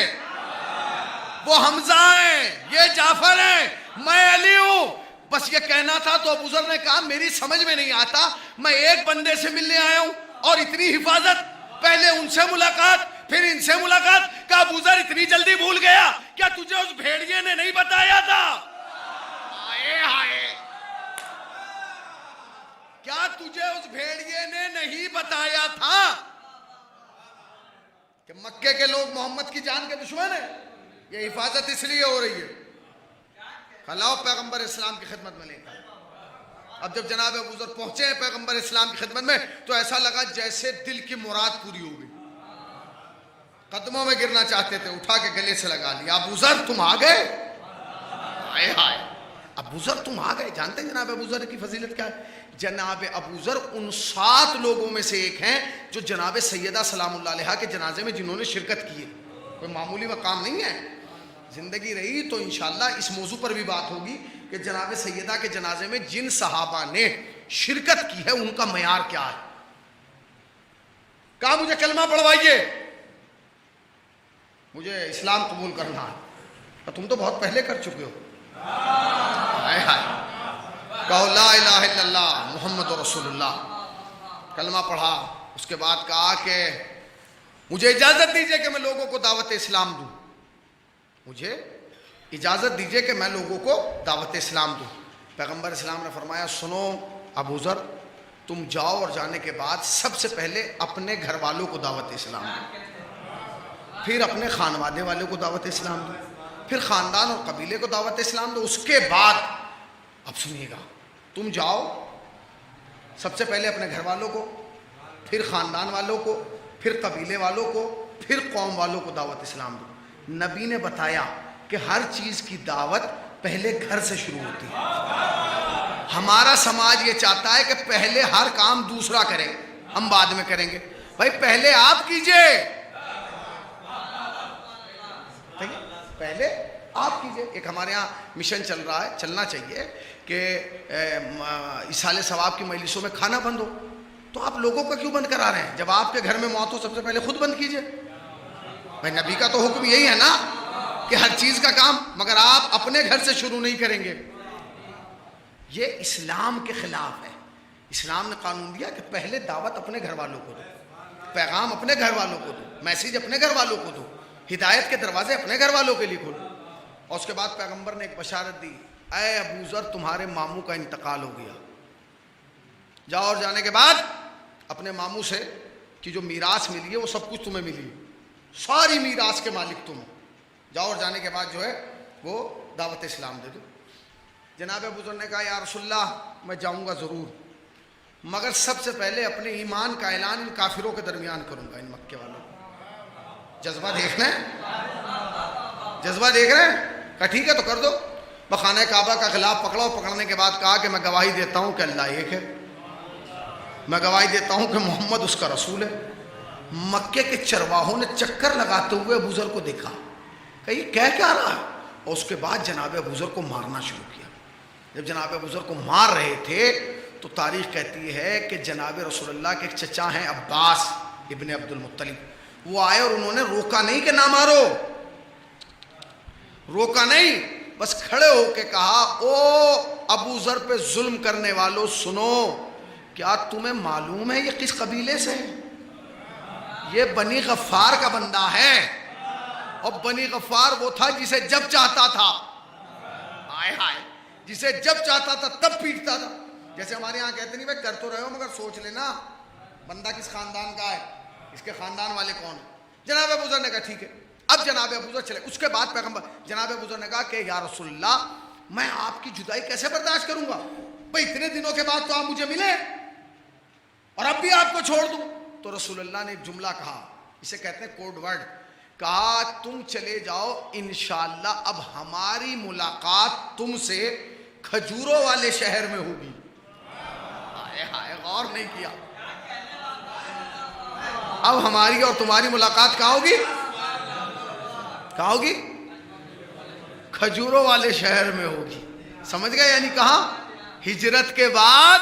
وہ حمزہ ہیں، یہ جعفر ہیں، میں علی ہوں۔ بس یہ کہنا تھا تو ابو ذر نے کہا میری سمجھ میں نہیں آتا، میں ایک بندے سے ملنے آیا ہوں اور اتنی حفاظت، پہلے ان سے ملاقات پھر ان سے ملاقات۔ کہا ابو ذر اتنی جلدی بھول گیا؟ کیا تجھے اس بھیڑیے نے نہیں بتایا تھا؟ کیا تجھے اس بھیڑیے نے نہیں بتایا تھا کہ مکے کے لوگ محمد کی جان کے دشمن ہیں؟ یہ حفاظت اس لیے ہو رہی ہے۔ کھلاؤ پیغمبر اسلام کی خدمت میں لے کر۔ اب جب جناب ابو ذر پہنچے ہیں پیغمبر اسلام کی خدمت میں تو ایسا لگا جیسے دل کی مراد پوری ہو گئی، قدموں میں گرنا چاہتے تھے، اٹھا کے گلے سے لگا لیا۔ ابو ذر تم آ گئے؟ ہائے ہائے، ابو ذر تم آ گئے۔ جانتے ہیں جناب ابو ذر کی فضیلت کیا ہے؟ جناب ابو ذر ان 7 لوگوں میں سے ایک ہیں جو جناب سیدہ سلام اللہ علیہا کے جنازے میں جنہوں نے شرکت کی ہے۔ کوئی معمولی مقام نہیں ہے۔ زندگی رہی تو انشاءاللہ اس موضوع پر بھی بات ہوگی کہ جناب سیدہ کے جنازے میں جن صحابہ نے شرکت کی ہے ان کا معیار کیا ہے۔ کہا مجھے کلمہ پڑھوائیے، مجھے اسلام قبول کرنا ہے۔ تم تو بہت پہلے کر چکے ہو۔ ہائے ہائے، کہو لا الہ الا اللہ محمد رسول اللہ، کلمہ پڑھا۔ اس کے بعد کہا کہ مجھے اجازت دیجئے کہ میں لوگوں کو دعوت اسلام دوں، مجھے اجازت دیجئے کہ میں لوگوں کو دعوت اسلام دوں۔ پیغمبر اسلام نے فرمایا سنو ابو ذر، تم جاؤ اور جانے کے بعد سب سے پہلے اپنے گھر والوں کو دعوت اسلام دو، پھر اپنے خانوادے والوں کو دعوت اسلام دو، پھر خاندان اور قبیلے کو دعوت اسلام دو۔ اس کے بعد اب سنیے گا، تم جاؤ سب سے پہلے اپنے گھر والوں کو، پھر خاندان والوں کو، پھر قبیلے والوں کو، پھر قوم والوں کو دعوت اسلام دو۔ نبی نے بتایا کہ ہر چیز کی دعوت پہلے گھر سے شروع ہوتی ہے۔ ہمارا سماج یہ چاہتا ہے کہ پہلے ہر کام دوسرا کرے، ہم بعد میں کریں گے۔ بھائی پہلے آپ کیجئے، پہلے آپ کیجئے۔ ایک ہمارے ہاں مشن چل رہا ہے، چلنا چاہیے کہ ایصال ثواب کی مجلسوں میں کھانا بند ہو، تو آپ لوگوں کا کیوں بند کرا رہے ہیں؟ جب آپ کے گھر میں موت ہو سب سے پہلے خود بند کیجئے۔ بھائی نبی کا تو حکم یہی ہے نا کہ ہر چیز کا کام، مگر آپ اپنے گھر سے شروع نہیں کریں گے۔ یہ اسلام کے خلاف ہے۔ اسلام نے قانون دیا کہ پہلے دعوت اپنے گھر والوں کو دو، پیغام اپنے گھر والوں کو دو، میسیج اپنے گھر والوں کو دو، ہدایت کے دروازے اپنے گھر والوں کے لیے کھولو۔ اور اس کے بعد پیغمبر نے ایک بشارت دی، اے ابو ذر تمہارے ماموں کا انتقال ہو گیا، جاؤ اور جانے کے بعد اپنے ماموں سے کہ جو میراث ملی ہے وہ سب کچھ تمہیں ملی، ساری میراث کے مالک تم، جاؤ اور جانے کے بعد جو ہے وہ دعوت اسلام دے دو۔ جناب ابو ذر نے کہا یا رسول اللہ میں جاؤں گا ضرور، مگر سب سے پہلے اپنے ایمان کا اعلان ان کافروں کے درمیان کروں گا، ان مکے والوں کو۔ جذبہ دیکھ رہے ہیں، جذبہ دیکھ رہے ہیں؟ کہا ٹھیک ہے تو کر دو۔ بخانہ کعبہ کا غلاف پکڑا، پکڑنے کے بعد کہا کہ میں گواہی دیتا ہوں کہ اللہ ایک ہے، میں گواہی دیتا ہوں کہ محمد اس کا رسول ہے۔ مکے کے چرواہوں نے چکر لگاتے ہوئے ابو ذر کو دیکھا کہ یہ کیا رہا ہے، اور اس کے بعد جناب ابو ذر کو مارنا شروع کیا۔ جب جناب ابو ذر کو مار رہے تھے تو تاریخ کہتی ہے کہ جناب رسول اللہ کے ایک چچا ہیں عباس ابن عبد المطلب، وہ آئے اور انہوں نے روکا نہیں کہ نہ مارو، روکا نہیں، بس کھڑے ہو کے کہا او ابو ذر پہ ظلم کرنے والوں سنو، کیا تمہیں معلوم ہے یہ کس قبیلے سے ہے؟ یہ بنی غفار کا بندہ ہے، اور بنی غفار وہ تھا جسے جب چاہتا تھا، ہائے ہائے، جسے جب چاہتا تھا تب پیٹتا تھا۔ جیسے ہمارے یہاں کہتے نہیں بھائی کر تو رہے ہو مگر سوچ لینا بندہ کس خاندان کا ہے، اس کے خاندان والے کون ہیں۔ جناب ابو ذر نے کہا ٹھیک ہے۔ اب جناب ابو ذر چلے۔ اس کے بعد پیغمبر جناب ابو ذر نے کہا کہ یا رسول اللہ میں آپ کی جدائی کیسے برداشت کروں گا، بھائی اتنے دنوں کے بعد تو آپ مجھے ملے اور اب بھی آپ کو چھوڑ دوں۔ تو رسول اللہ نے ایک جملہ کہا، اسے کہتے ہیں کوڈ ورڈ، کہا تم چلے جاؤ انشاءاللہ اب ہماری ملاقات تم سے کھجوروں والے شہر میں ہوگی. ہائے ہائے، غور نہیں کیا. اب ہماری اور تمہاری ملاقات کہاں ہوگی؟ کہاں ہوگی؟ کھجوروں والے شہر میں ہوگی. سمجھ گئے؟ یعنی کہاں؟ ہجرت کے بعد.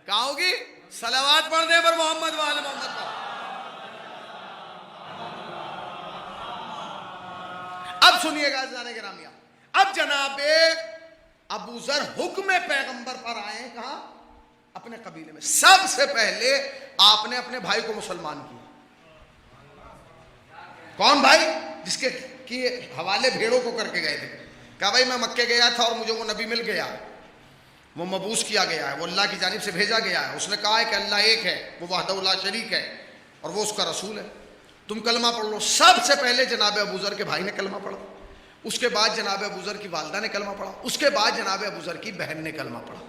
کہاں ہوگی؟ صلوات پڑھ دیں پر محمد وآل محمد پر. اب سنیے گا عزیزان گرامیہ، اب جناب ابو ذر حکم پیغمبر پر آئے ہیں. کہاں؟ اپنے قبیلے میں. سب سے پہلے آپ نے اپنے بھائی کو مسلمان کیا. کون بھائی؟ جس کے حوالے بھیڑوں کو کر کے گئے تھے. کہا بھائی میں مکے گیا تھا اور مجھے وہ نبی مل گیا، وہ مبعوث کیا گیا ہے، وہ اللہ کی جانب سے بھیجا گیا ہے. اس نے کہا ہے کہ اللہ ایک ہے، وہ وحدہ لا شریک ہے، اور وہ اس کا رسول ہے. تم کلمہ پڑھ لو. سب سے پہلے جناب ابو ذر کے بھائی نے کلمہ پڑھا. اس کے بعد جناب ابو ذر کی والدہ نے کلمہ پڑھا. اس کے بعد جناب ابو ذر کی بہن نے کلمہ پڑھا.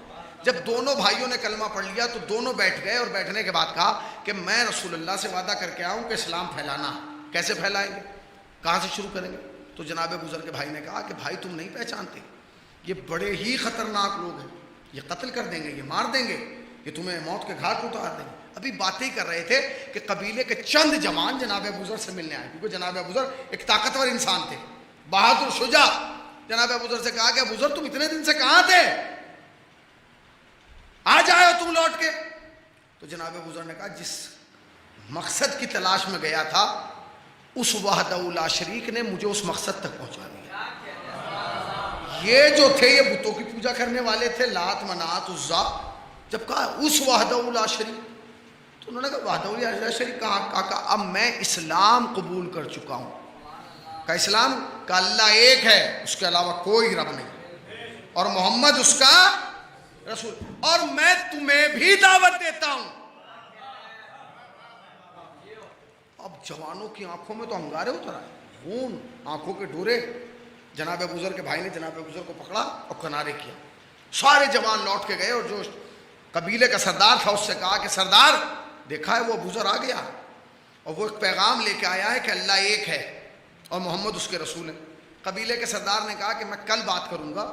جب دونوں بھائیوں نے کلمہ پڑھ لیا تو دونوں بیٹھ گئے اور بیٹھنے کے بعد کہا کہ میں رسول اللہ سے وعدہ کر کے آؤں کہ اسلام پھیلانا. کیسے پھیلائیں گے؟ کہاں سے شروع کریں گے؟ تو جناب ابو ذر کے بھائی نے کہا کہ بھائی تم نہیں پہچانتے، یہ بڑے ہی خطرناک لوگ ہیں، یہ قتل کر دیں گے، یہ مار دیں گے، یہ تمہیں موت کے گھاٹ اتار دیں گے. ابھی باتیں کر رہے تھے کہ قبیلے کے چند جوان جناب ابو ذر سے ملنے آئے، کیونکہ جناب ابو ذر ایک طاقتور انسان تھے، بہادر شجاع. جناب ابو ذر سے کہا کہ ابو ذر تم اتنے دن سے کہاں تھے؟ آج آئے ہو تم لوٹ کے. تو جناب ابو ذر نے کہا جس مقصد کی تلاش میں گیا تھا اس وحدہ لا شریک نے مجھے اس مقصد تک پہنچا دیا. یہ جو تھے یہ بتوں کی پوجا کرنے والے تھے، لات منات عزا. جب کہا اس وحدہ لا شریک، تو انہوں نے کہا وحدہ لا شریک کہاں؟ کہا اب میں اسلام قبول کر چکا ہوں. کہ اسلام کا اللہ ایک ہے، اس کے علاوہ کوئی رب نہیں، اور محمد اس کا رسول، اور میں تمہیں بھی دعوت دیتا ہوں. اب جوانوں کی آنکھوں میں تو انگارے اتر آئے، خون، آنکھوں کے ڈورے. جناب ابو ذر کے بھائی نے جناب ابو ذر کو پکڑا اور کنارے کیا. سارے جوان لوٹ کے گئے اور جو قبیلے کا سردار تھا اس سے کہا کہ سردار دیکھا ہے وہ ابو ذر آ گیا اور وہ ایک پیغام لے کے آیا ہے کہ اللہ ایک ہے اور محمد اس کے رسول ہے. قبیلے کے سردار نے کہا کہ میں کل بات کروں گا،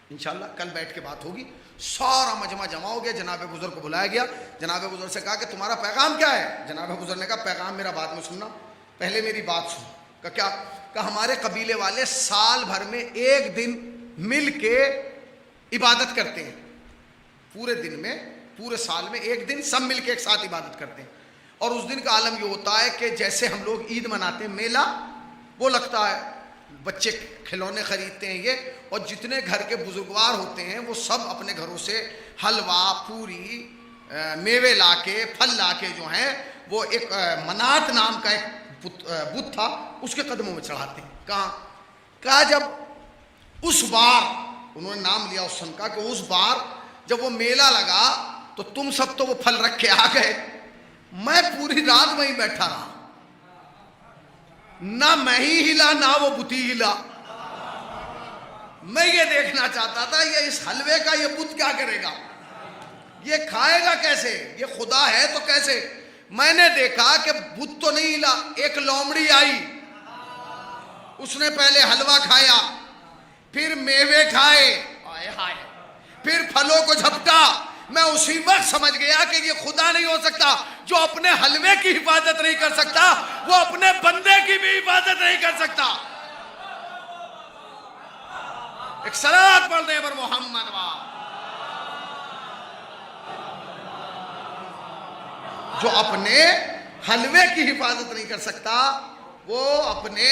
انشاءاللہ کل بیٹھ کے بات ہوگی. سارا مجمع جمع ہو گیا. جناب ابو ذر کو بلایا گیا. جناب ابو ذر سے کہا کہ تمہارا پیغام کیا ہے؟ جناب ابو ذر نے کہا پیغام میرا بعد میں سننا، پہلے میری بات سن. کہ کیا؟ کہ ہمارے قبیلے والے سال بھر میں ایک دن مل کے عبادت کرتے ہیں. پورے دن میں، پورے سال میں ایک دن سب مل کے ایک ساتھ عبادت کرتے ہیں. اور اس دن کا عالم یہ ہوتا ہے کہ جیسے ہم لوگ عید مناتے ہیں، میلہ وہ لگتا ہے، بچے کھلونے خریدتے ہیں یہ، اور جتنے گھر کے بزرگوار ہوتے ہیں وہ سب اپنے گھروں سے حلوہ، پوری، میوے لا کے، پھل لا کے جو ہیں وہ ایک منات نام کا ایک بت تھا اس کے قدموں میں چڑھاتے ہیں. کہاں؟ کہا جب اس بار انہوں نے نام لیا اس سن کا کہ اس بار جب وہ میلہ لگا تو تم سب تو وہ پھل رکھ کے آ گئے، میں پوری رات وہیں بیٹھا رہا، نہ میں ہی ہلا نہ وہ بتی ہلا. میں یہ دیکھنا چاہتا تھا یہ اس حلوے کا یہ بت کیا کرے گا، یہ کھائے گا کیسے، یہ خدا ہے تو کیسے. میں نے دیکھا کہ بت تو نہیں ہلا، ایک لومڑی آئی، اس نے پہلے حلوہ کھایا، پھر میوے کھائے، پھر پھلوں کو جھپٹا. میں اسی وقت سمجھ گیا کہ یہ خدا نہیں ہو سکتا. جو اپنے حلوے کی حفاظت نہیں کر سکتا وہ اپنے بندے کی بھی حفاظت نہیں کر سکتا. ایک صلوات پڑھ دیں پر محمد جو اپنے حلوے کی حفاظت نہیں کر سکتا وہ اپنے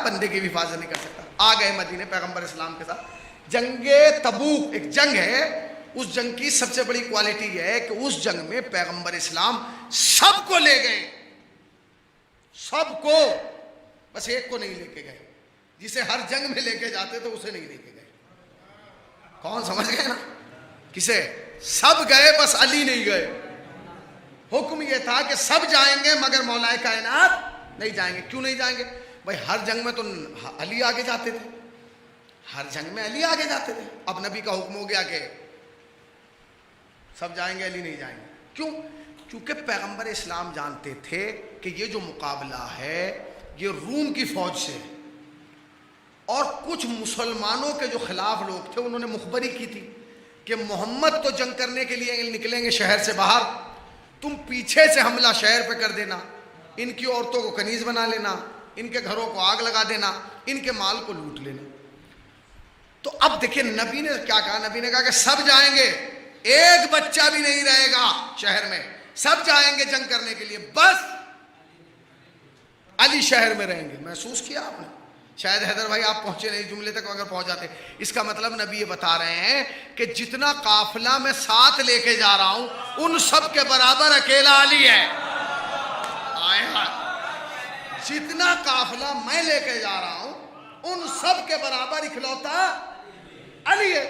بندے کی بھی حفاظت نہیں کر سکتا. آ گئے مدینے پیغمبر اسلام کے ساتھ. جنگ تبوک ایک جنگ ہے، اس جنگ کی سب سے بڑی کوالٹی یہ ہے کہ اس جنگ میں پیغمبر اسلام سب کو لے گئے، سب کو، بس ایک کو نہیں لے کے گئے جسے ہر جنگ میں لے کے جاتے تو اسے نہیں لے کے گئے. کون؟ سمجھ گئے نا کسے؟ سب گئے بس علی نہیں گئے. حکم یہ تھا کہ سب جائیں گے مگر مولا کائنات نہیں جائیں گے. کیوں نہیں جائیں گے بھائی؟ ہر جنگ میں تو علی آگے جاتے تھے، ہر جنگ میں علی آگے جاتے تھے. اب نبی کا حکم ہو گیا کہ سب جائیں گے، علی نہیں جائیں گے. کیوں؟ کیونکہ پیغمبر اسلام جانتے تھے کہ یہ جو مقابلہ ہے یہ روم کی فوج سے، اور کچھ مسلمانوں کے جو خلاف لوگ تھے انہوں نے مخبری کی تھی کہ محمد تو جنگ کرنے کے لیے نکلیں گے شہر سے باہر، تم پیچھے سے حملہ شہر پہ کر دینا، ان کی عورتوں کو کنیز بنا لینا، ان کے گھروں کو آگ لگا دینا، ان کے مال کو لوٹ لینا۔ تو اب دیکھیں نبی نے کیا کہا، نبی نے کہا کہ سب جائیں گے، ایک بچہ بھی نہیں رہے گا شہر میں، سب جائیں گے جنگ کرنے کے لیے، بس علی شہر میں رہیں گے۔ محسوس کیا آپ نے؟ شاید حیدر بھائی آپ پہنچے نہیں جملے تک، اگر پہنچ جاتے۔ اس کا مطلب نبی یہ بتا رہے ہیں کہ جتنا قافلہ میں ساتھ لے کے جا رہا ہوں ان سب کے برابر اکیلا علی ہے۔ جتنا قافلہ میں لے کے جا رہا ہوں ان سب کے برابر اکلوتا علی ہے۔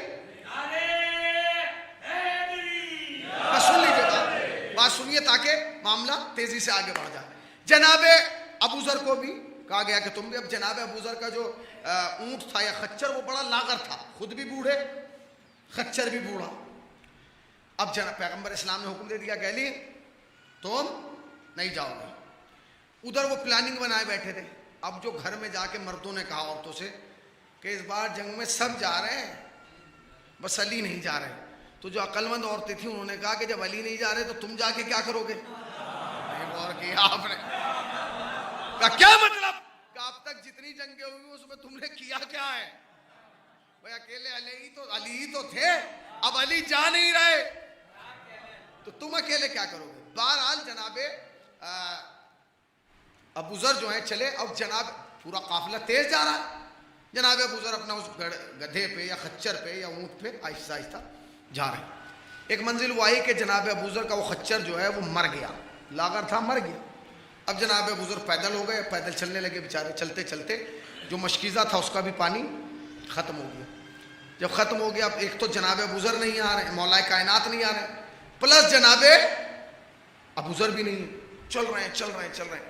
سن لیجیے بات سنیے تاکہ معاملہ تیزی سے آگے بڑھ جائے۔ جناب ابو ذر کو بھی کہا گیا کہ تم بھی، اب جناب ابو ذر کا جو اونٹ تھا یا خچر وہ بڑا لاغر تھا، خود بھی بوڑھے خچر بھی بوڑھا۔ اب جناب پیغمبر اسلام نے حکم دے دیا کہ علی تم نہیں جاؤ گے۔ ادھر وہ پلاننگ بنائے بیٹھے تھے۔ اب جو گھر میں جا کے مردوں نے کہا عورتوں سے کہ اس بار جنگ میں سب جا رہے ہیں بس علی نہیں جا رہے، تو جو عقل مند عورتیں تھیں انہوں نے کہا کہ جب علی نہیں جا رہے تو تم جا کے کیا کرو گے؟ غور کیا آپ نے؟ کیا مطلب کہ اب تک جتنی جنگیں ہوئی اس میں تم نے کیا کیا ہے؟ بھائی اکیلے علی ہی تو تھے، اب علی جا نہیں رہے تو تم اکیلے کیا کرو گے؟ بہرحال جناب ابو ذر جو ہیں چلے، اب جناب پورا قافلہ تیز جا رہا ہے، جناب ابو ذر اپنا اس گدھے پہ یا خچر پہ یا اونٹ پہ آہستہ آہستہ جا رہے ہیں۔ ایک منزل وہ آئی کہ جناب ابو ذر کا وہ خچر جو ہے وہ مر گیا، لاغر تھا مر گیا۔ اب جناب ابو ذر پیدل ہو گئے، پیدل چلنے لگے بیچارے، چلتے چلتے جو مشکیزہ تھا اس کا بھی پانی ختم ہو گیا۔ جب ختم ہو گیا اب ایک تو جناب ابو ذر نہیں آ رہے، مولا کائنات نہیں آ رہے، پلس جناب ابو ذر بھی نہیں، چل رہے ہیں۔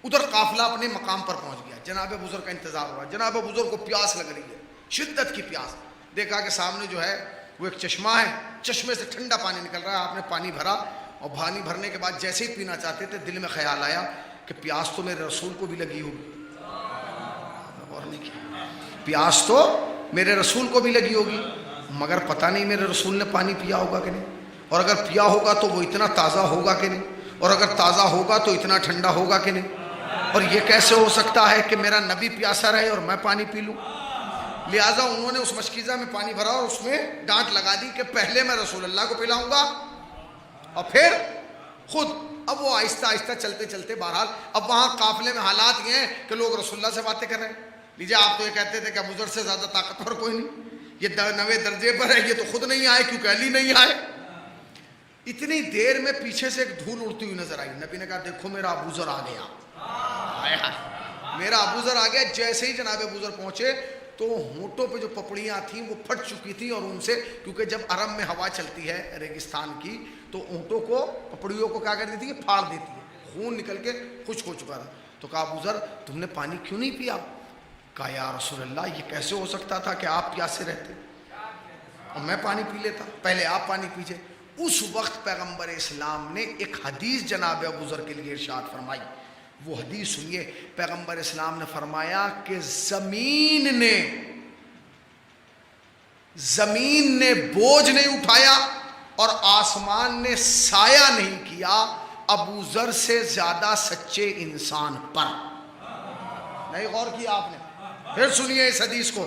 ادھر قافلہ اپنے مقام پر پہنچ گیا، جناب ابو ذر کا انتظار ہو رہا ہے۔ جناب ابو ذر کو پیاس لگ رہی ہے، شدت کی پیاس۔ دیکھا کہ سامنے جو ہے وہ ایک چشمہ ہے، چشمے سے ٹھنڈا پانی نکل رہا ہے۔ آپ نے پانی بھرا اور پانی بھرنے کے بعد جیسے ہی پینا چاہتے تھے دل میں خیال آیا کہ پیاس تو میرے رسول کو بھی لگی ہوگی۔ غور نہیں کیا، پیاس تو میرے رسول کو بھی لگی ہوگی، مگر پتہ نہیں میرے رسول نے پانی پیا ہوگا کہ نہیں، اور اگر پیا ہوگا تو وہ اتنا تازہ ہوگا کہ نہیں، اور اگر تازہ ہوگا تو اتنا ٹھنڈا ہوگا کہ نہیں، اور یہ کیسے ہو سکتا ہے کہ میرا نبی پیاسا رہے اور میں پانی پی لوں۔ لہٰذا انہوں نے اس مشکیزہ میں پانی بھرا اور اس میں ڈانٹ لگا دی کہ پہلے میں رسول اللہ کو پلاؤں گا اور پھر خود۔ اب وہ آہستہ آہستہ چلتے چلتے بہرحال اب وہاں قافلے میں حالات یہ ہیں کہ لوگ رسول اللہ سے باتیں کر رہے ہیں۔ لیجیے آپ تو یہ کہتے تھے کہ ابو ذر سے زیادہ طاقتور کوئی نہیں، یہ 9ویں درجے پر ہے، یہ تو خود نہیں آئے کیونکہ علی نہیں آئے۔ اتنی دیر میں پیچھے سے ایک دھول اڑتی ہوئی نظر آئی، نبی نے کہا دیکھو میرا ابو ذر آ گیا، میرا ابو ذر آ گیا۔ جیسے ہی جناب ابو ذر پہنچے تو ہونٹوں پہ جو پپڑیاں تھیں وہ پھٹ چکی تھیں، اور ان سے کیونکہ جب عرب میں ہوا چلتی ہے ریگستان کی تو اونٹوں کو پپڑیوں کو کیا کر دیتی ہے، پھاڑ دیتی ہے، خون نکل کے خشک ہو چکا تھا۔ تو کہا ابو ذر تم نے پانی کیوں نہیں پیا؟ کہا یا رسول اللہ یہ کیسے ہو سکتا تھا کہ آپ پیاسے رہتے اور میں پانی پی لیتا، پہلے آپ پانی پیجئے۔ اس وقت پیغمبر اسلام نے ایک حدیث جناب ابو ذر کے لیے ارشاد فرمائی، وہ حدیث سنیے۔ پیغمبر اسلام نے فرمایا کہ زمین نے بوجھ نہیں اٹھایا اور آسمان نے سایہ نہیں کیا ابو ذر سے زیادہ سچے انسان پر۔ نہیں غور کیا آپ نے؟ پھر سنیے اس حدیث کو